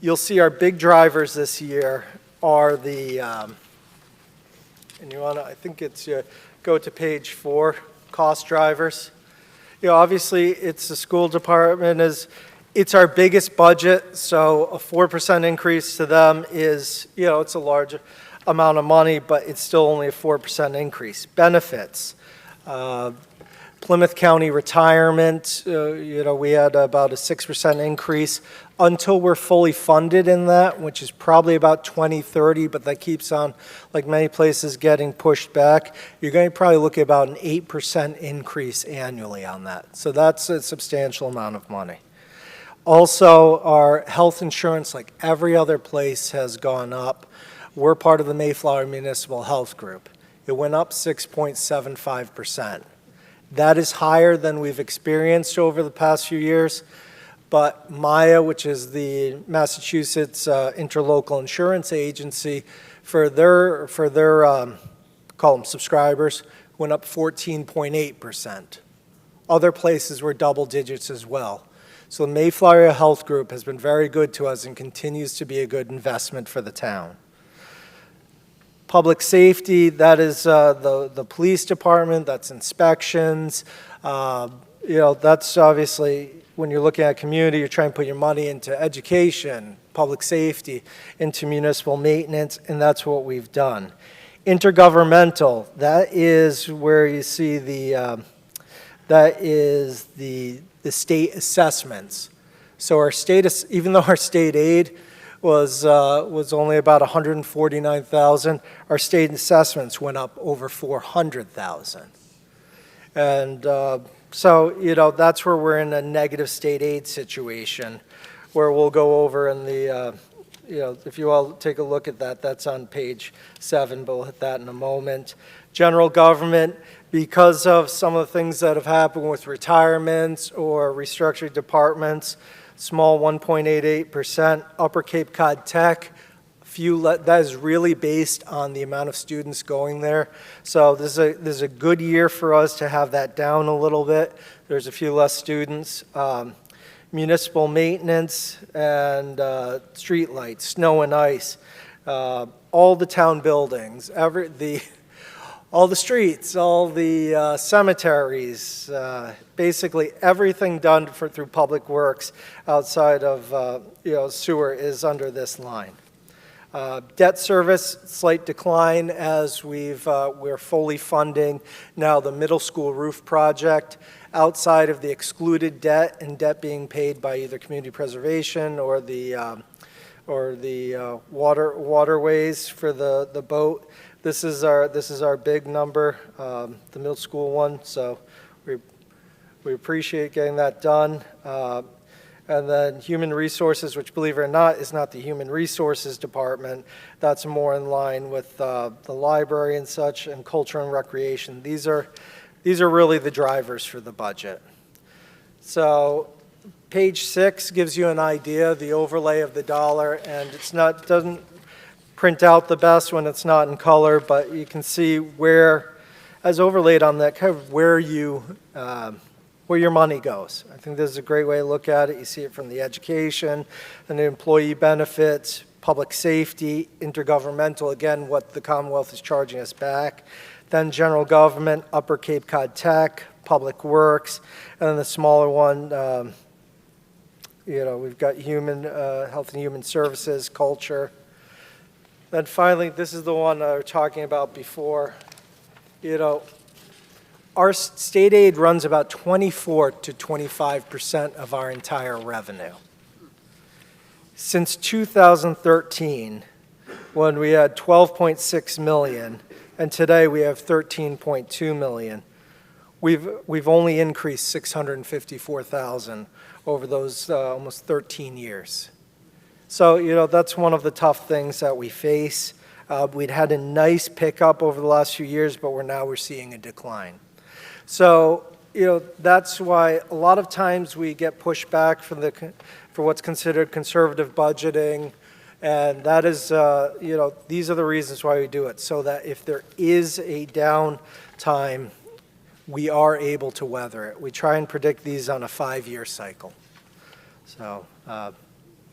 you'll see our big drivers this year are the, and you want to, I think it's, go to page 4, cost drivers. Obviously, it's the school department it's our biggest budget, so a 4% increase to them is, it's a large amount of money, but it's still only a 4% increase. Benefits, Plymouth County retirement, we had about a 6% increase until we're fully funded in that, which is probably about 2030, but that keeps on, like many places, getting pushed back. You're going to probably look at about an 8% increase annually on that. So that's a substantial amount of money. Also, our health insurance, like every other place, has gone up. We're part of the Mayflower Municipal Health Group. It went up 6.75%. That is higher than we've experienced over the past few years, but MIA, which is the Massachusetts Interlocal Insurance Agency, for their call them subscribers, went up 14.8%. Other places were double digits as well. So the Mayflower Health Group has been very good to us and continues to be a good investment for the town. Public safety, that is the police department, that's inspections. That's obviously, when you're looking at community, you're trying to put your money into education, public safety, into municipal maintenance, and that's what we've done. Intergovernmental, that is where you see the state assessments. So our state, even though our state aid was only about $149,000, our state assessments went up over $400,000. And so, that's where we're in a negative state aid situation, where we'll go over in the, if you all take a look at that, that's on page 7, but we'll hit that in a moment. General government, because of some of the things that have happened with retirements or restructured departments, small 1.88%. Upper Cape Cod Tech, that is really based on the amount of students going there. So this is a good year for us to have that down a little bit. There's a few less students. Municipal maintenance and street lights, snow and ice, all the town buildings, all the streets, all the cemeteries, basically everything done through Public Works outside of sewer is under this line. Debt service, slight decline as we're fully funding now the middle school roof project outside of the excluded debt and debt being paid by either community preservation or the or the waterways for the boat. This is our big number, the middle school one, so we appreciate getting that done. And then human resources, which, believe it or not, is not the human resources department. That's more in line with the library and such, and culture and recreation. These are really the drivers for the budget. So page 6 gives you an idea of the overlay of the dollar, and doesn't print out the best when it's not in color, but you can see where, as overlaid on that, kind of where your money goes. I think this is a great way to look at it. You see it from the education and the employee benefits, public safety, intergovernmental, again, what the Commonwealth is charging us back, then general government, Upper Cape Cod Tech, public works, and then the smaller one, we've got health and human services, culture. Then finally, this is the one I was talking about before. Our state aid runs about 24 to 25% of our entire revenue. Since 2013, when we had 12.6 million, and today we have 13.2 million, we've only increased 654,000 over those almost 13 years. So, that's one of the tough things that we face. We'd had a nice pickup over the last few years, but we're seeing a decline. So, that's why a lot of times we get pushback for what's considered conservative budgeting, and that is, these are the reasons why we do it, so that if there is a downtime, we are able to weather it. We try and predict these on a 5-year cycle. So,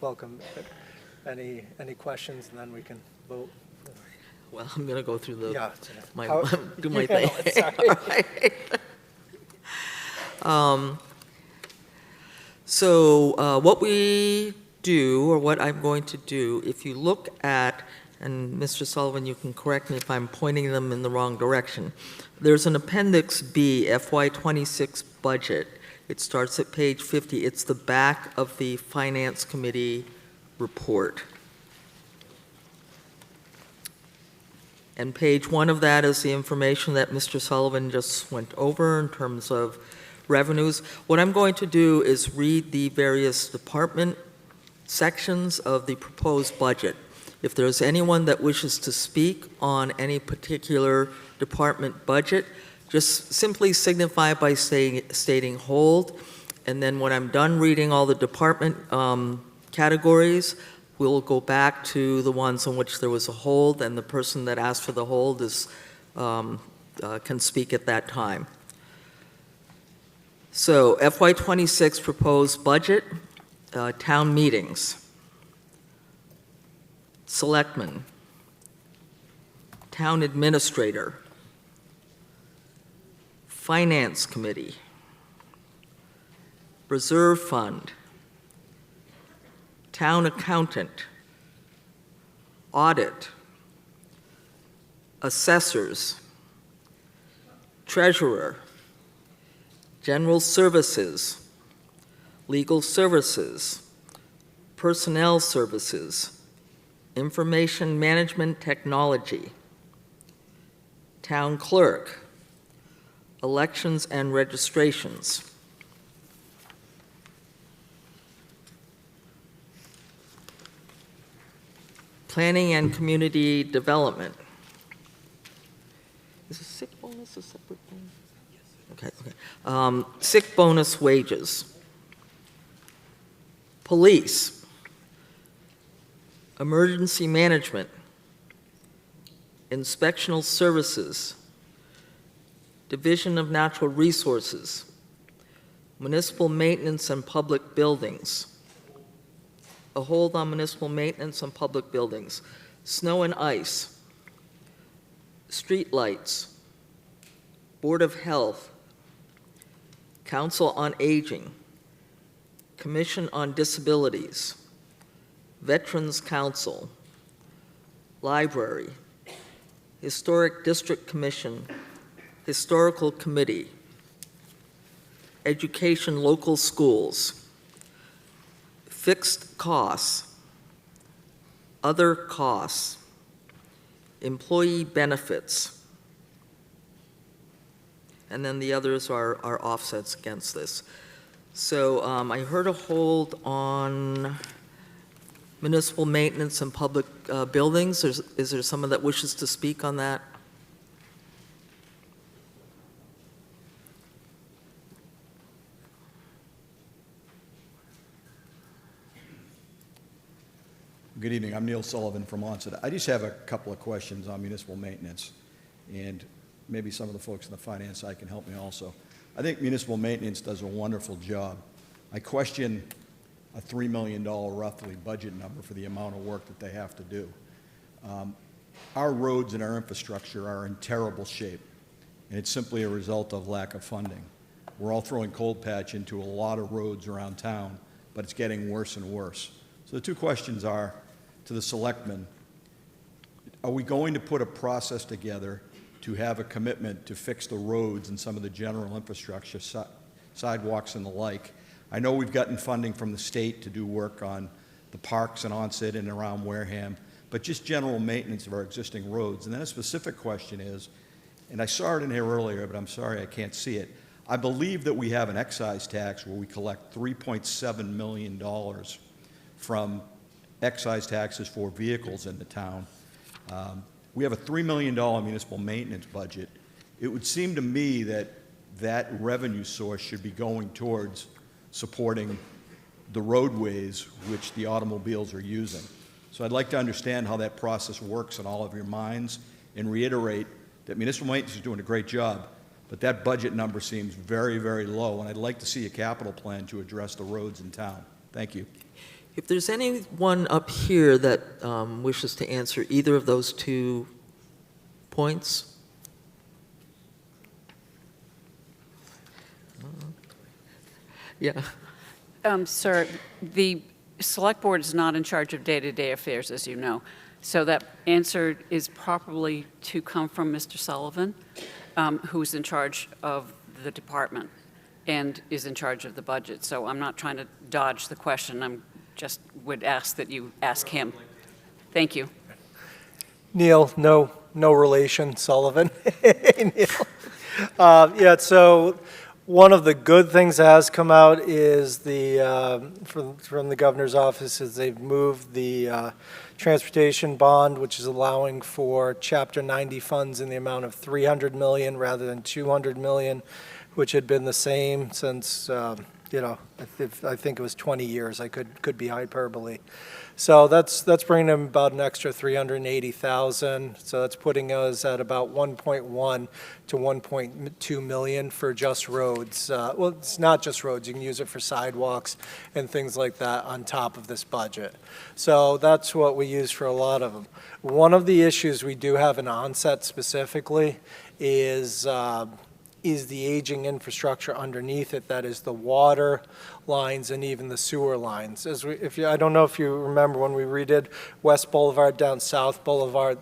welcome. Any questions, and then we can vote. Well, I'm going to go through do my Yeah, thing. sorry. All right. So what we do, or what I'm going to do, if you look at, and Mr. Sullivan, you can correct me if I'm pointing them in the wrong direction, there's an Appendix B, FY26 budget. It starts at page 50. It's the back of the Finance Committee report. And page 1 of that is the information that Mr. Sullivan just went over in terms of revenues. What I'm going to do is read the various department sections of the proposed budget. If there's anyone that wishes to speak on any particular department budget, just simply signify by stating hold, and then when I'm done reading all the department categories, we'll go back to the ones on which there was a hold, and the person that asked for the hold can speak at that time. So FY26 proposed budget, town meetings, selectmen, town administrator, finance committee, reserve fund, town accountant, audit, assessors, treasurer, general services, legal services, personnel services, information management technology, town clerk, elections and registrations. Planning and community development. Is a sick bonus a separate thing? Yes. Okay. Sick bonus wages. Police. Emergency management. Inspectional services. Division of Natural Resources. Municipal maintenance and public buildings. A hold on municipal maintenance on public buildings, snow and ice, street lights, Board of Health, Council on Aging, Commission on Disabilities, Veterans Council, Library, Historic District Commission, Historical Committee, Education Local Schools, fixed costs, other costs, employee benefits, and then the others are offsets against this. So I heard a hold on municipal maintenance and public buildings. Is there someone that wishes to speak on that? Good evening. I'm Neil Sullivan from Onset. I just have a couple of questions on municipal maintenance, and maybe some of the folks in the finance side can help me also. I think municipal maintenance does a wonderful job. I question a $3 million roughly budget number for the amount of work that they have to do. Our roads and our infrastructure are in terrible shape, and it's simply a result of lack of funding. We're all throwing cold patch into a lot of roads around town, but it's getting worse and worse. So the two questions are, to the selectmen, are we going to put a process together to have a commitment to fix the roads and some of the general infrastructure, sidewalks and the like? I know we've gotten funding from the state to do work on the parks and Onset and around Wareham, but just general maintenance of our existing roads. And then a specific question is, and I saw it in here earlier, but I'm sorry I can't see it. I believe that we have an excise tax where we collect $3.7 million from excise taxes for vehicles in the town. We have a $3 million municipal maintenance budget. It would seem to me that that revenue source should be going towards supporting the roadways which the automobiles are using. So I'd like to understand how that process works in all of your minds and reiterate that municipal maintenance is doing a great job, but that budget number seems very, very low, and I'd like to see a capital plan to address the roads in town. Thank you. If there's anyone up here that wishes to answer either of those two points? Yeah. Sir, the Select Board is not in charge of day-to-day affairs, as you know. So that answer is probably to come from Mr. Sullivan, who's in charge of the department and is in charge of the budget. So I'm not trying to dodge the question. I'm just would ask that you ask him. Thank you. Neil, no relation, Sullivan. Neil. Yeah, so one of the good things that has come out is from the governor's office is they've moved the transportation bond, which is allowing for Chapter 90 funds in the amount of $300 million rather than $200 million, which had been the same since I think it was 20 years. I could be hyperbole. So that's bringing them about an extra 380,000. So that's putting us at about 1.1 to 1.2 million for just roads. Well, it's not just roads. You can use it for sidewalks and things like that on top of this budget. So that's what we use for a lot of them. One of the issues we do have in Onset specifically is the aging infrastructure underneath it, that is the water lines and even the sewer lines. I don't know if you remember when we redid West Boulevard down South Boulevard,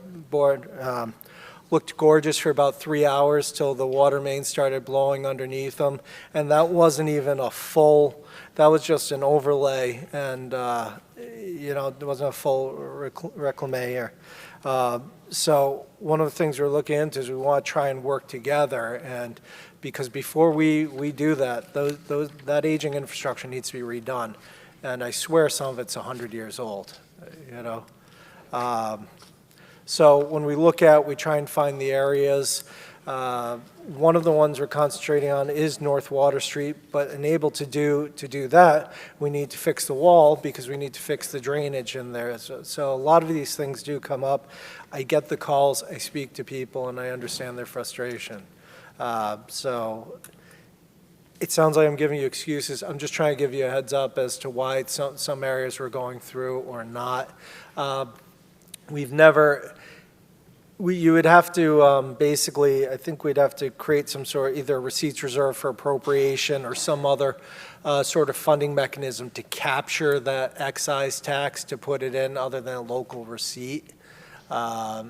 looked gorgeous for about 3 hours till the water main started blowing underneath them, and that wasn't even a full, that was just an overlay, and it wasn't a full reclame. So one of the things we're looking into is we want to try and work together, and because before we do that, that aging infrastructure needs to be redone, and I swear some of it's 100 years old, So when we try and find the areas. One of the ones we're concentrating on is North Water Street, but to do that, we need to fix the wall because we need to fix the drainage in there. So a lot of these things do come up. I get the calls, I speak to people, and I understand their frustration. So it sounds like I'm giving you excuses. I'm just trying to give you a heads up as to why some areas we're going through or not. You would have to basically, I think we'd have to create some sort of either receipts reserve for appropriation or some other sort of funding mechanism to capture that excise tax to put it in other than a local receipt. I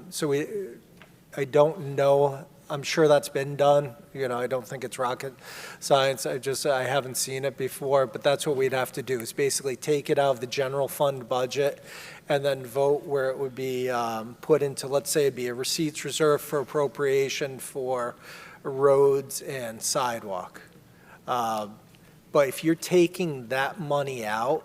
don't know I'm sure that's been done. I don't think it's rocket science. I haven't seen it before, but that's what we'd have to do, is basically take it out of the general fund budget and then vote where it would be put into, let's say it'd be a receipts reserve for appropriation for roads and sidewalk. But if you're taking that money out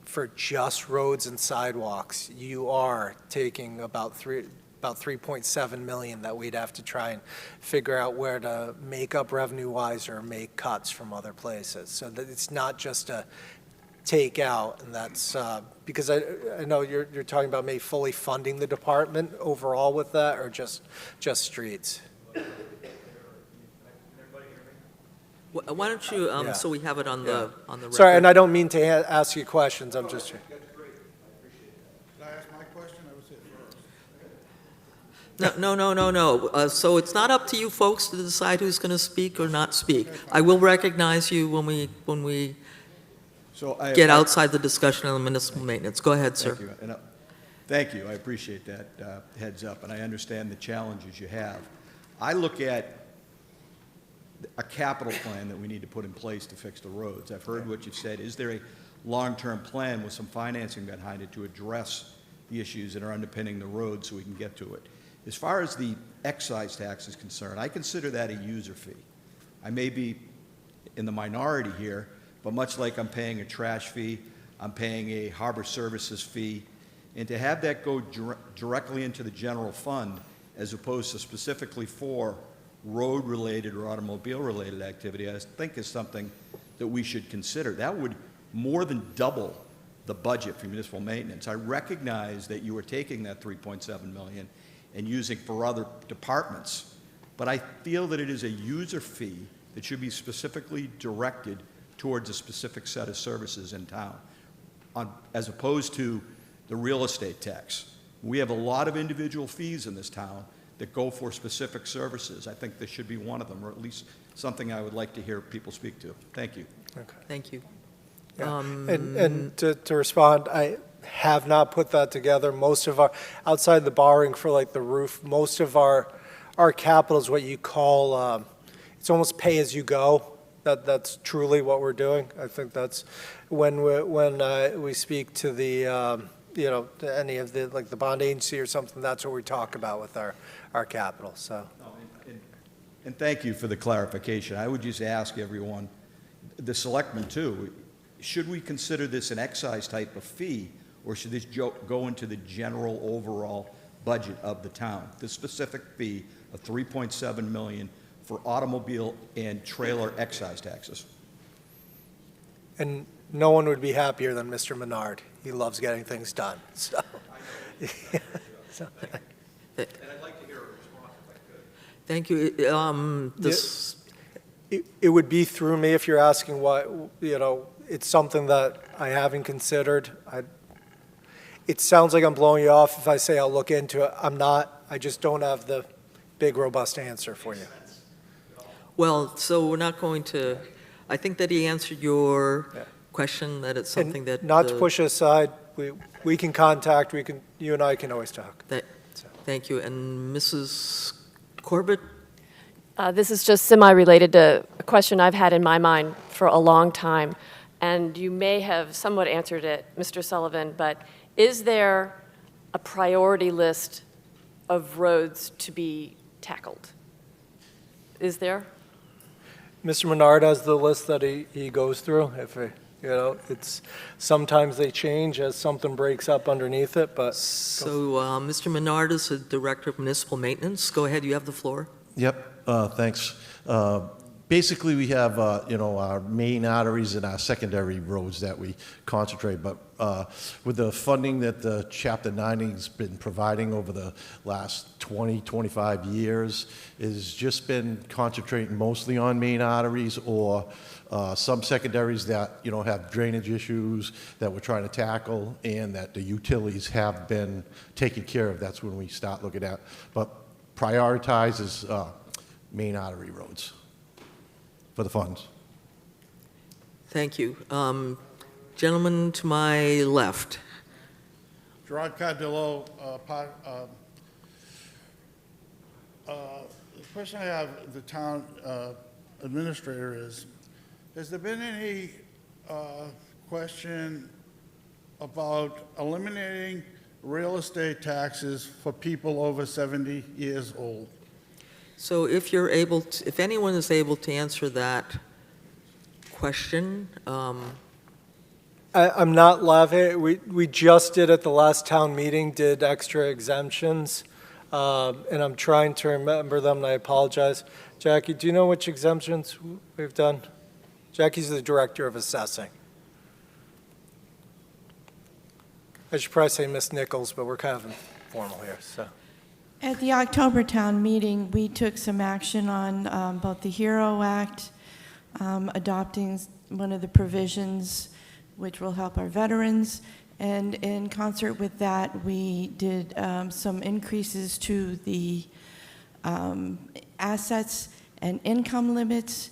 for just roads and sidewalks, you are taking about 3.7 million that we'd have to try and figure out where to make up revenue-wise or make cuts from other places. So that it's not just a take out, and that's because I know you're talking about maybe fully funding the department overall with that, or just streets. Why don't you, Yeah. so we have it on the record. Sorry, and I don't mean to ask you questions. I'm just. Did I ask my question? I was here first. No. So it's not up to you folks to decide who's going to speak or not speak. I will recognize you when we get outside the discussion on the municipal maintenance. Go ahead, sir. Thank you. Thank you. I appreciate that heads up, and I understand the challenges you have. I look at a capital plan that we need to put in place to fix the roads. I've heard what you've said. Is there a long-term plan with some financing behind it to address the issues that are underpinning the road so we can get to it? As far as the excise tax is concerned, I consider that a user fee. I may be in the minority here, but much like I'm paying a trash fee, I'm paying a harbor services fee, and to have that go directly into the general fund as opposed to specifically for road-related or automobile-related activity, I think is something that we should consider. That would more than double the budget for municipal maintenance. I recognize that you are taking that $3.7 million and using for other departments, but I feel that it is a user fee that should be specifically directed towards a specific set of services in town, as opposed to the real estate tax. We have a lot of individual fees in this town that go for specific services. I think this should be one of them, or at least something I would like to hear people speak to. Thank you. Okay. Thank you. Yeah. And to respond, I have not put that together. Most of our, outside the borrowing for like the roof, most of our capital is what you call, it's almost pay as you go. That's truly what we're doing. I think that's when we speak to the, to any of the, like the bond agency or something, that's what we talk about with our capital, so. And thank you for the clarification. I would just ask everyone, the selectmen too, should we consider this an excise type of fee, or should this go into the general overall budget of the town? The specific fee of $3.7 million for automobile and trailer excise taxes. And no one would be happier than Mr. Menard. He loves getting things done, so. So. And I'd like to hear a response if I could. Thank you. It would be through me if you're asking what, it's something that I haven't considered. It sounds like I'm blowing you off if I say I'll look into it. I'm not. I just don't have the big, robust answer for you. Well, so we're not going to, I think that he answered your question, that it's something that. Not to push it aside, we can contact, you and I can always talk. Thank you. And Mrs. Corbett? This is just semi-related to a question I've had in my mind for a long time, and you may have somewhat answered it, Mr. Sullivan, but is there a priority list of roads to be tackled? Is there? Mr. Menard has the list that he goes through. If it's sometimes they change as something breaks up underneath it, but. So Mr. Menard is the Director of Municipal Maintenance. Go ahead, you have the floor. Yep, thanks. Basically, we have, our main arteries and our secondary roads that we concentrate, but with the funding that the Chapter 90 has been providing over the last 20, 25 years, has just been concentrating mostly on main arteries or some secondaries that, have drainage issues that we're trying to tackle and that the utilities have been taking care of. That's when we start looking at. But prioritize is main artery roads for the funds. Thank you. Gentleman to my left. Gerard Cardillo, The question I have, the town administrator is, has there been any question about eliminating real estate taxes for people over 70 years old? So if you're able to, if anyone is able to answer that question, I'm not laughing. We just did at the last town meeting, did extra exemptions, and I'm trying to remember them, and I apologize. Jackie, do you know which exemptions we've done? Jackie's the director of assessing. I should probably say Miss Nichols, but we're kind of informal here, so. At the October town meeting, we took some action on both the HERO Act, adopting one of the provisions which will help our veterans, and in concert with that, we did some increases to the assets and income limits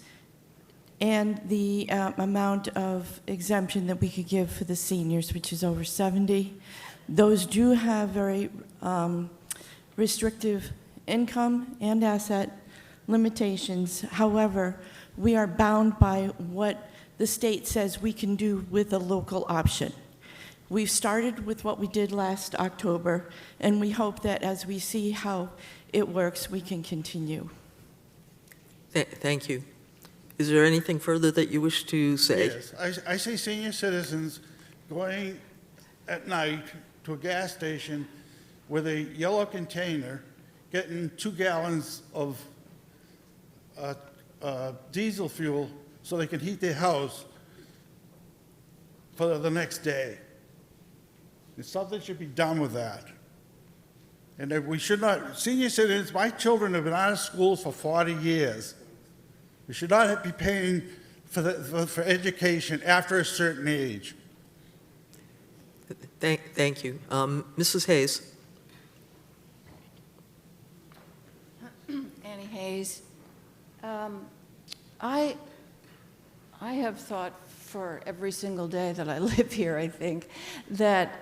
and the amount of exemption that we could give for the seniors, which is over 70. Those do have very restrictive income and asset limitations. However, we are bound by what the state says we can do with a local option. We've started with what we did last October, and we hope that as we see how it works, we can continue. Thank you. Is there anything further that you wish to say? Yes, I see senior citizens going at night to a gas station with a yellow container, getting 2 gallons of diesel fuel so they can heat their house for the next day. Something should be done with that. And that we should not, senior citizens, my children have been out of school for 40 years. We should not be paying for education after a certain age. Thank you. Mrs. Hayes. Annie Hayes. I have thought for every single day that I live here, I think, that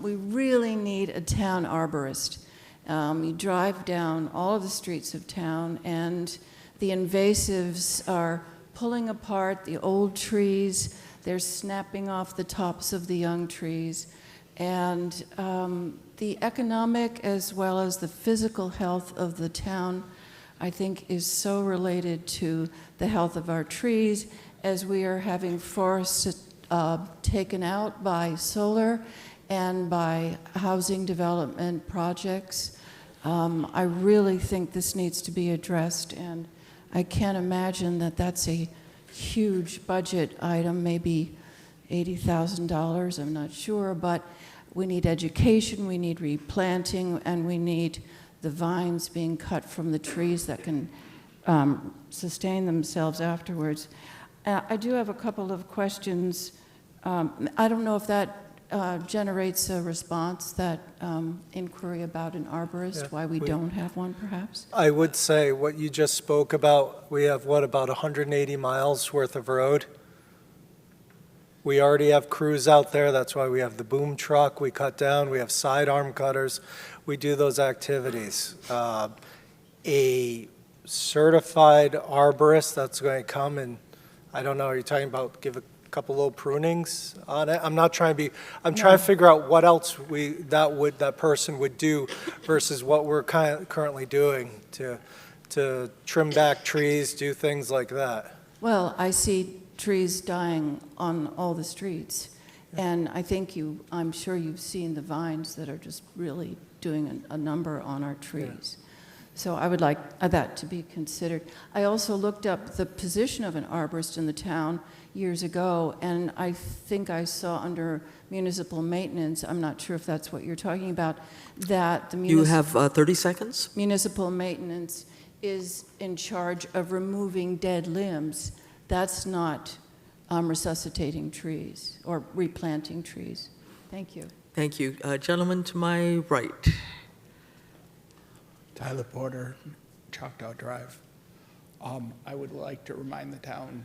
we really need a town arborist. You drive down all of the streets of town, and the invasives are pulling apart the old trees. They're snapping off the tops of the young trees. And the economic as well as the physical health of the town, I think, is so related to the health of our trees, as we are having forests taken out by solar and by housing development projects. I really think this needs to be addressed, and I can't imagine that that's a huge budget item, maybe $80,000, I'm not sure, but we need education, we need replanting, and we need the vines being cut from the trees that can sustain themselves afterwards. I do have a couple of questions. I don't know if that generates a response, that inquiry about an arborist, why we don't have one, perhaps? I would say what you just spoke about, we have, what, about 180 miles worth of road? We already have crews out there. That's why we have the boom truck we cut down. We have sidearm cutters. We do those activities. A certified arborist that's going to come and, I don't know, are you talking about give a couple little prunings on it? I'm not trying to be, I'm trying to figure out what else that person would do versus what we're currently doing to trim back trees, do things like that. Well, I see trees dying on all the streets. And I think I'm sure you've seen the vines that are just really doing a number on our trees. Yeah. So I would like that to be considered. I also looked up the position of an arborist in the town years ago, and I think I saw under municipal maintenance, I'm not sure if that's what you're talking about, that the You have 30 seconds. Municipal maintenance is in charge of removing dead limbs. That's not resuscitating trees or replanting trees. Thank you. Thank you. Gentleman to my right. Tyler Porter, Choctaw Drive. I would like to remind the town,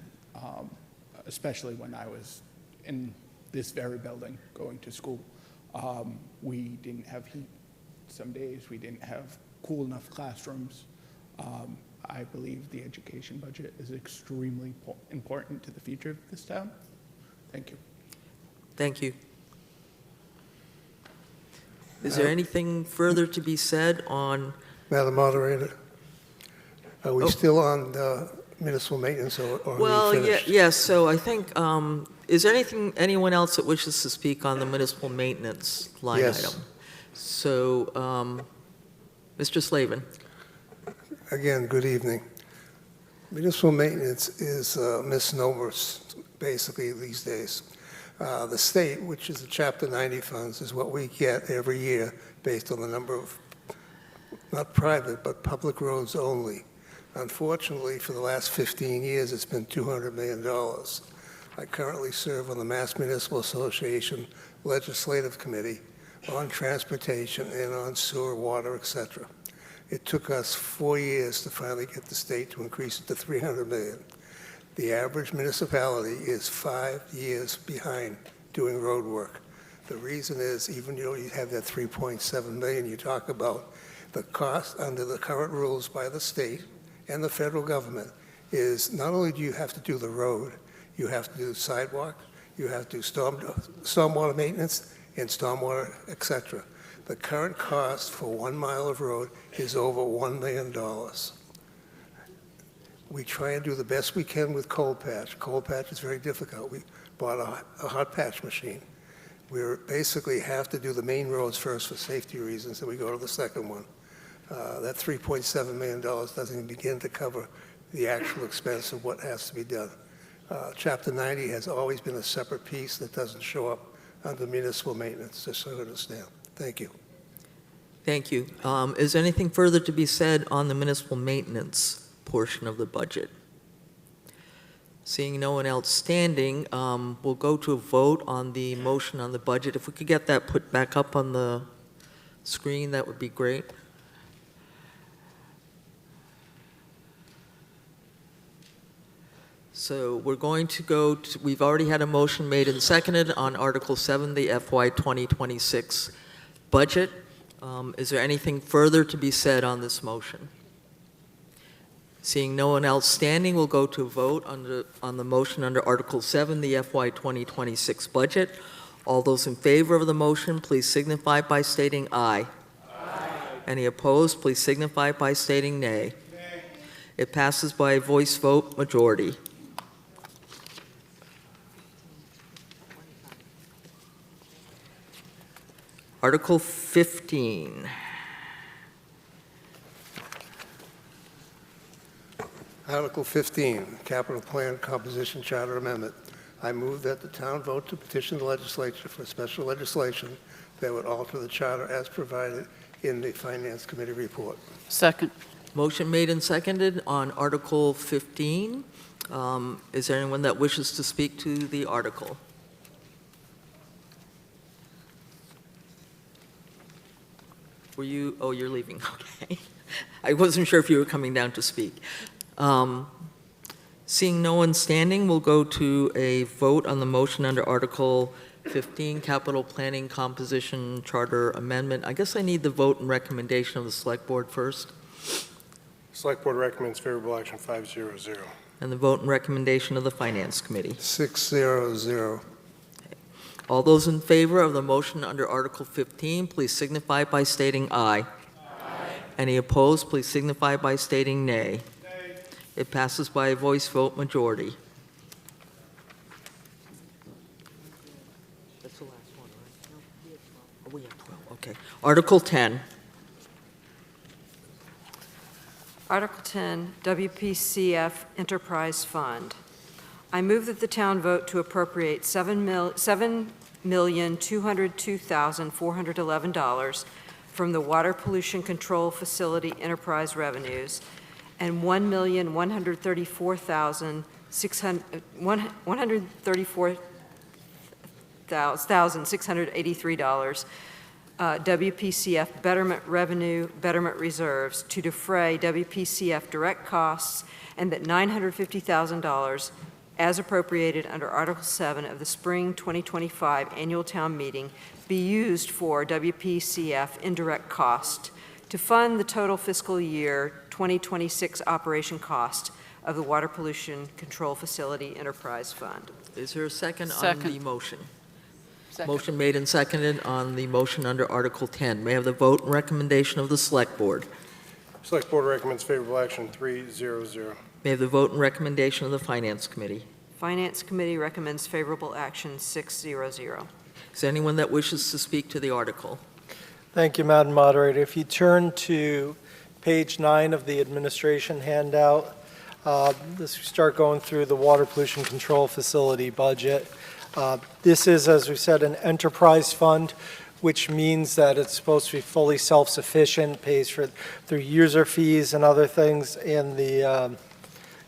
especially when I was in this very building going to school, we didn't have heat some days. We didn't have cool enough classrooms. I believe the education budget is extremely important to the future of this town. Thank you. Thank you. Is there anything further to be said on? Madam Moderator, are we still on municipal maintenance or are Well, we finished? yes, so I think, is there anyone else that wishes to speak on the municipal maintenance line Yes. item? So, Mr. Slavin. Again, good evening. Municipal maintenance is a misnomer, basically, these days. The state, which is the Chapter 90 funds, is what we get every year based on the number of, not private, but public roads only. Unfortunately, for the last 15 years, it's been $200 million. I currently serve on the Mass Municipal Association Legislative Committee on transportation and on sewer, water, etc. It took us 4 years to finally get the state to increase it to $300 million. The average municipality is 5 years behind doing road work. The reason is, even though you have that $3.7 million you talk about, the cost under the current rules by the state and the federal government is not only do you have to do the road, you have to do sidewalk, you have to do stormwater maintenance and stormwater, etc. The current cost for 1 mile of road is over $1 million. We try and do the best we can with cold patch. Cold patch is very difficult. We bought a hot patch machine. We basically have to do the main roads first for safety reasons, and we go to the second one. That $3.7 million doesn't even begin to cover the actual expense of what has to be done. Chapter 90 has always been a separate piece that doesn't show up under municipal maintenance, just so you understand. Thank you. Thank you. Is there anything further to be said on the municipal maintenance portion of the budget? Seeing no one else standing, we'll go to a vote on the motion on the budget. If we could get that put back up on the screen, that would be great. So we're going to go to, we've already had a motion made and seconded on Article 7, the FY 2026 budget. Is there anything further to be said on this motion? Seeing no one else standing, we'll go to a vote on the motion under Article 7, the FY 2026 budget. All those in favor of the motion, please signify by stating aye. Aye. Any opposed, please signify by stating nay. Nay. It passes by a voice vote majority. Article 15. Article 15, Capital Plan Composition Charter Amendment. I move that the town vote to petition the legislature for special legislation that would alter the charter as provided in the Finance Committee report. Second. Motion made and seconded on Article 15. Is there anyone that wishes to speak to the article? Were you, oh, you're leaving, okay. I wasn't sure if you were coming down to speak. Seeing no one standing, we'll go to a vote on the motion under Article 15, Capital Planning Composition Charter Amendment. I guess I need the vote and recommendation of the Select Board first. Select Board recommends favorable action 5-0-0. And the vote and recommendation of the Finance Committee. 6-0-0. All those in favor of the motion under Article 15, please signify by stating aye. Aye. Any opposed, please signify by stating nay. Nay. It passes by a voice vote majority. That's the last one, right? No, we have 12. Oh, we have 12, okay. Article 10. Article 10, WPCF Enterprise Fund. I move that the town vote to appropriate $7,202,411 from the Water Pollution Control Facility enterprise revenues and $1,134,683 WPCF betterment revenue, betterment reserves to defray WPCF direct costs, and that $950,000 as appropriated under Article 7 of the Spring 2025 Annual Town Meeting be used for WPCF indirect cost to fund the total fiscal year 2026 operation cost of the Water Pollution Control Facility Enterprise Fund. Is there a second on Second. the motion? Second. Motion made and seconded on the motion under Article 10. May I have the vote and recommendation of the Select Board? Select Board recommends favorable action 300. May I have the vote and recommendation of the Finance Committee? Finance Committee recommends favorable action 600. Is there anyone that wishes to speak to the article? Thank you, Madam Moderator. If you turn to page 9 of the administration handout, let's start going through the Water Pollution Control Facility budget. This is, as we said, an enterprise fund, which means that it's supposed to be fully self-sufficient, pays for through user fees and other things, and the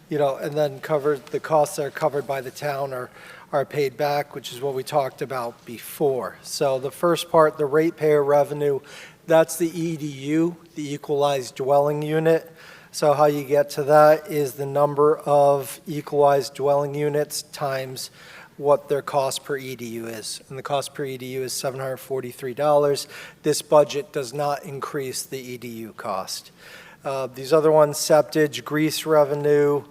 and then the costs that are covered by the town are paid back, which is what we talked about before. So the first part, the ratepayer revenue, that's the EDU, the equalized dwelling unit. So how you get to that is the number of equalized dwelling units times what their cost per EDU is. And the cost per EDU is $743. This budget does not increase the EDU cost. These other ones, septage, grease revenue,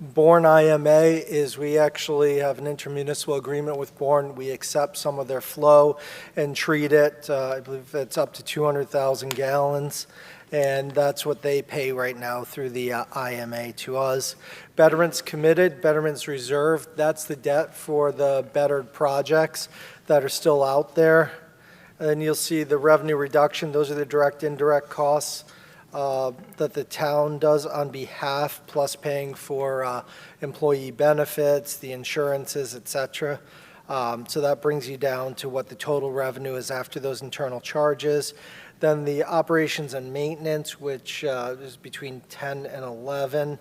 Bourne IMA is we actually have an intermunicipal agreement with Bourne. We accept some of their flow and treat it. I believe it's up to 200,000 gallons. And that's what they pay right now through the IMA to us. Betterment's committed, Betterment's reserved. That's the debt for the bettered projects that are still out there. And then you'll see the revenue reduction. Those are the direct, indirect costs that the town does on behalf, plus paying for employee benefits, the insurances, et cetera. So that brings you down to what the total revenue is after those internal charges. Then the operations and maintenance, which is between 10 and 11.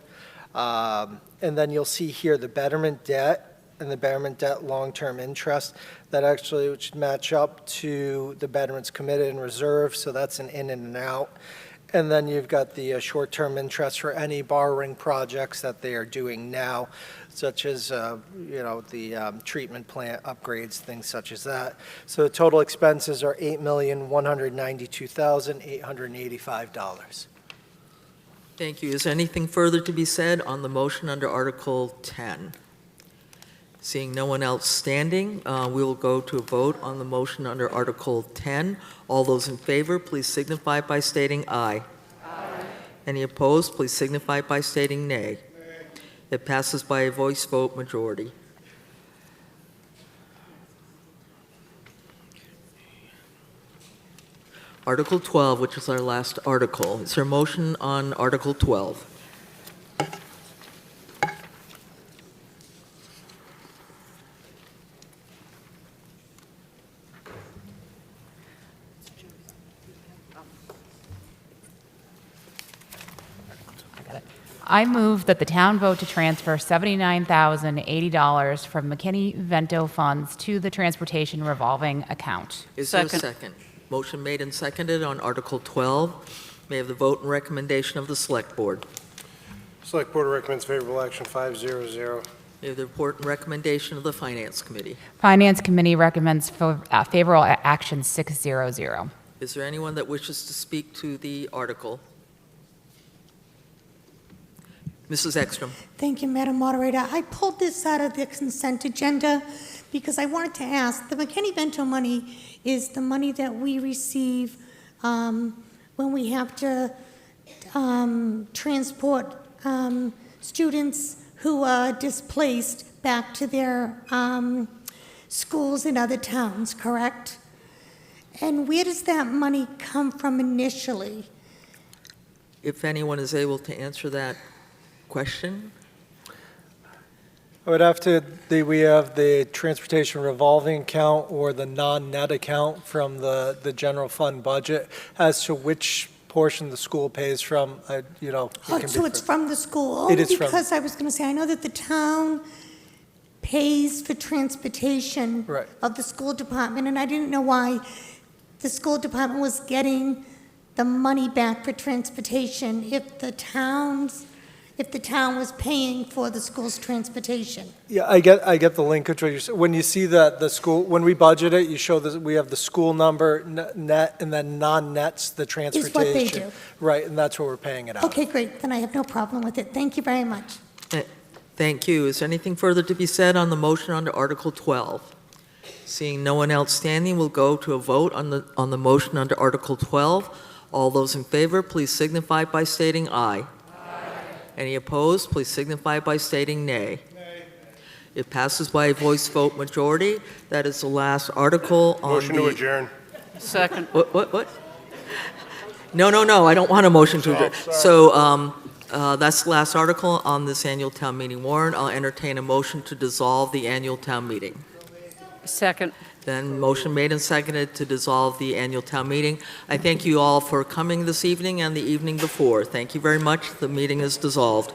And then you'll see here the betterment debt and the betterment debt long-term interest that actually which match up to the betterment's committed and reserved. So that's an in and an out. And then you've got the short-term interest for any borrowing projects that they are doing now, such as, the treatment plant upgrades, things such as that. So the total expenses are $8,192,885. Thank you. Is there anything further to be said on the motion under Article 10? Seeing no one else standing, we will go to a vote on the motion under Article 10. All those in favor, please signify by stating aye. Aye. Any opposed, please signify by stating nay. It passes by a voice vote majority. Article 12, which is our last article. Is there a motion on Article 12? I move that the town vote to transfer $79,080 from McKinney-Vento funds to the transportation revolving account. Is there a second? Motion made and seconded on Article 12. May I have the vote and recommendation of the Select Board? Select Board recommends favorable action 500. May I have the report and recommendation of the Finance Committee? Finance Committee recommends favorable action 600. Is there anyone that wishes to speak to the article? Mrs. Ekstrom. Thank you, Madam Moderator. I pulled this out of the consent agenda because I wanted to ask, the McKinney-Vento money is the money that we receive when we have to transport students who are displaced back to their schools in other towns, correct? And where does that money come from initially? If anyone is able to answer that question. I would have to, we have the transportation revolving account or the non-net account from the general fund budget as to which portion the school pays from, it Oh, so can be it's from the school? It is from- Because I was going to say, I know that the town pays for transportation Right. of the school department, and I didn't know why the school department was getting the money back for transportation if the towns if the town was paying for the school's transportation. Yeah, I get the linkage. When you see the school, when we budget it, you show that we have the school number, net, and then non-net's the transportation. Is what they do. Right, and that's where we're paying it out. Okay, great, then I have no problem with it. Thank you very much. Thank you. Is there anything further to be said on the motion under Article 12? Seeing no one else standing, we'll go to a vote on the motion under Article 12. All those in favor, please signify by stating aye. Any opposed, please signify by stating nay. It passes by a voice vote majority. That is the last article on Motion to adjourn. Second. What? No, I don't want a motion to adjourn. So that's the last article on this annual town meeting warrant. I'll entertain a motion to dissolve the annual town meeting. Second. Then motion made and seconded to dissolve the annual town meeting. I thank you all for coming this evening and the evening before. Thank you very much. The meeting is dissolved.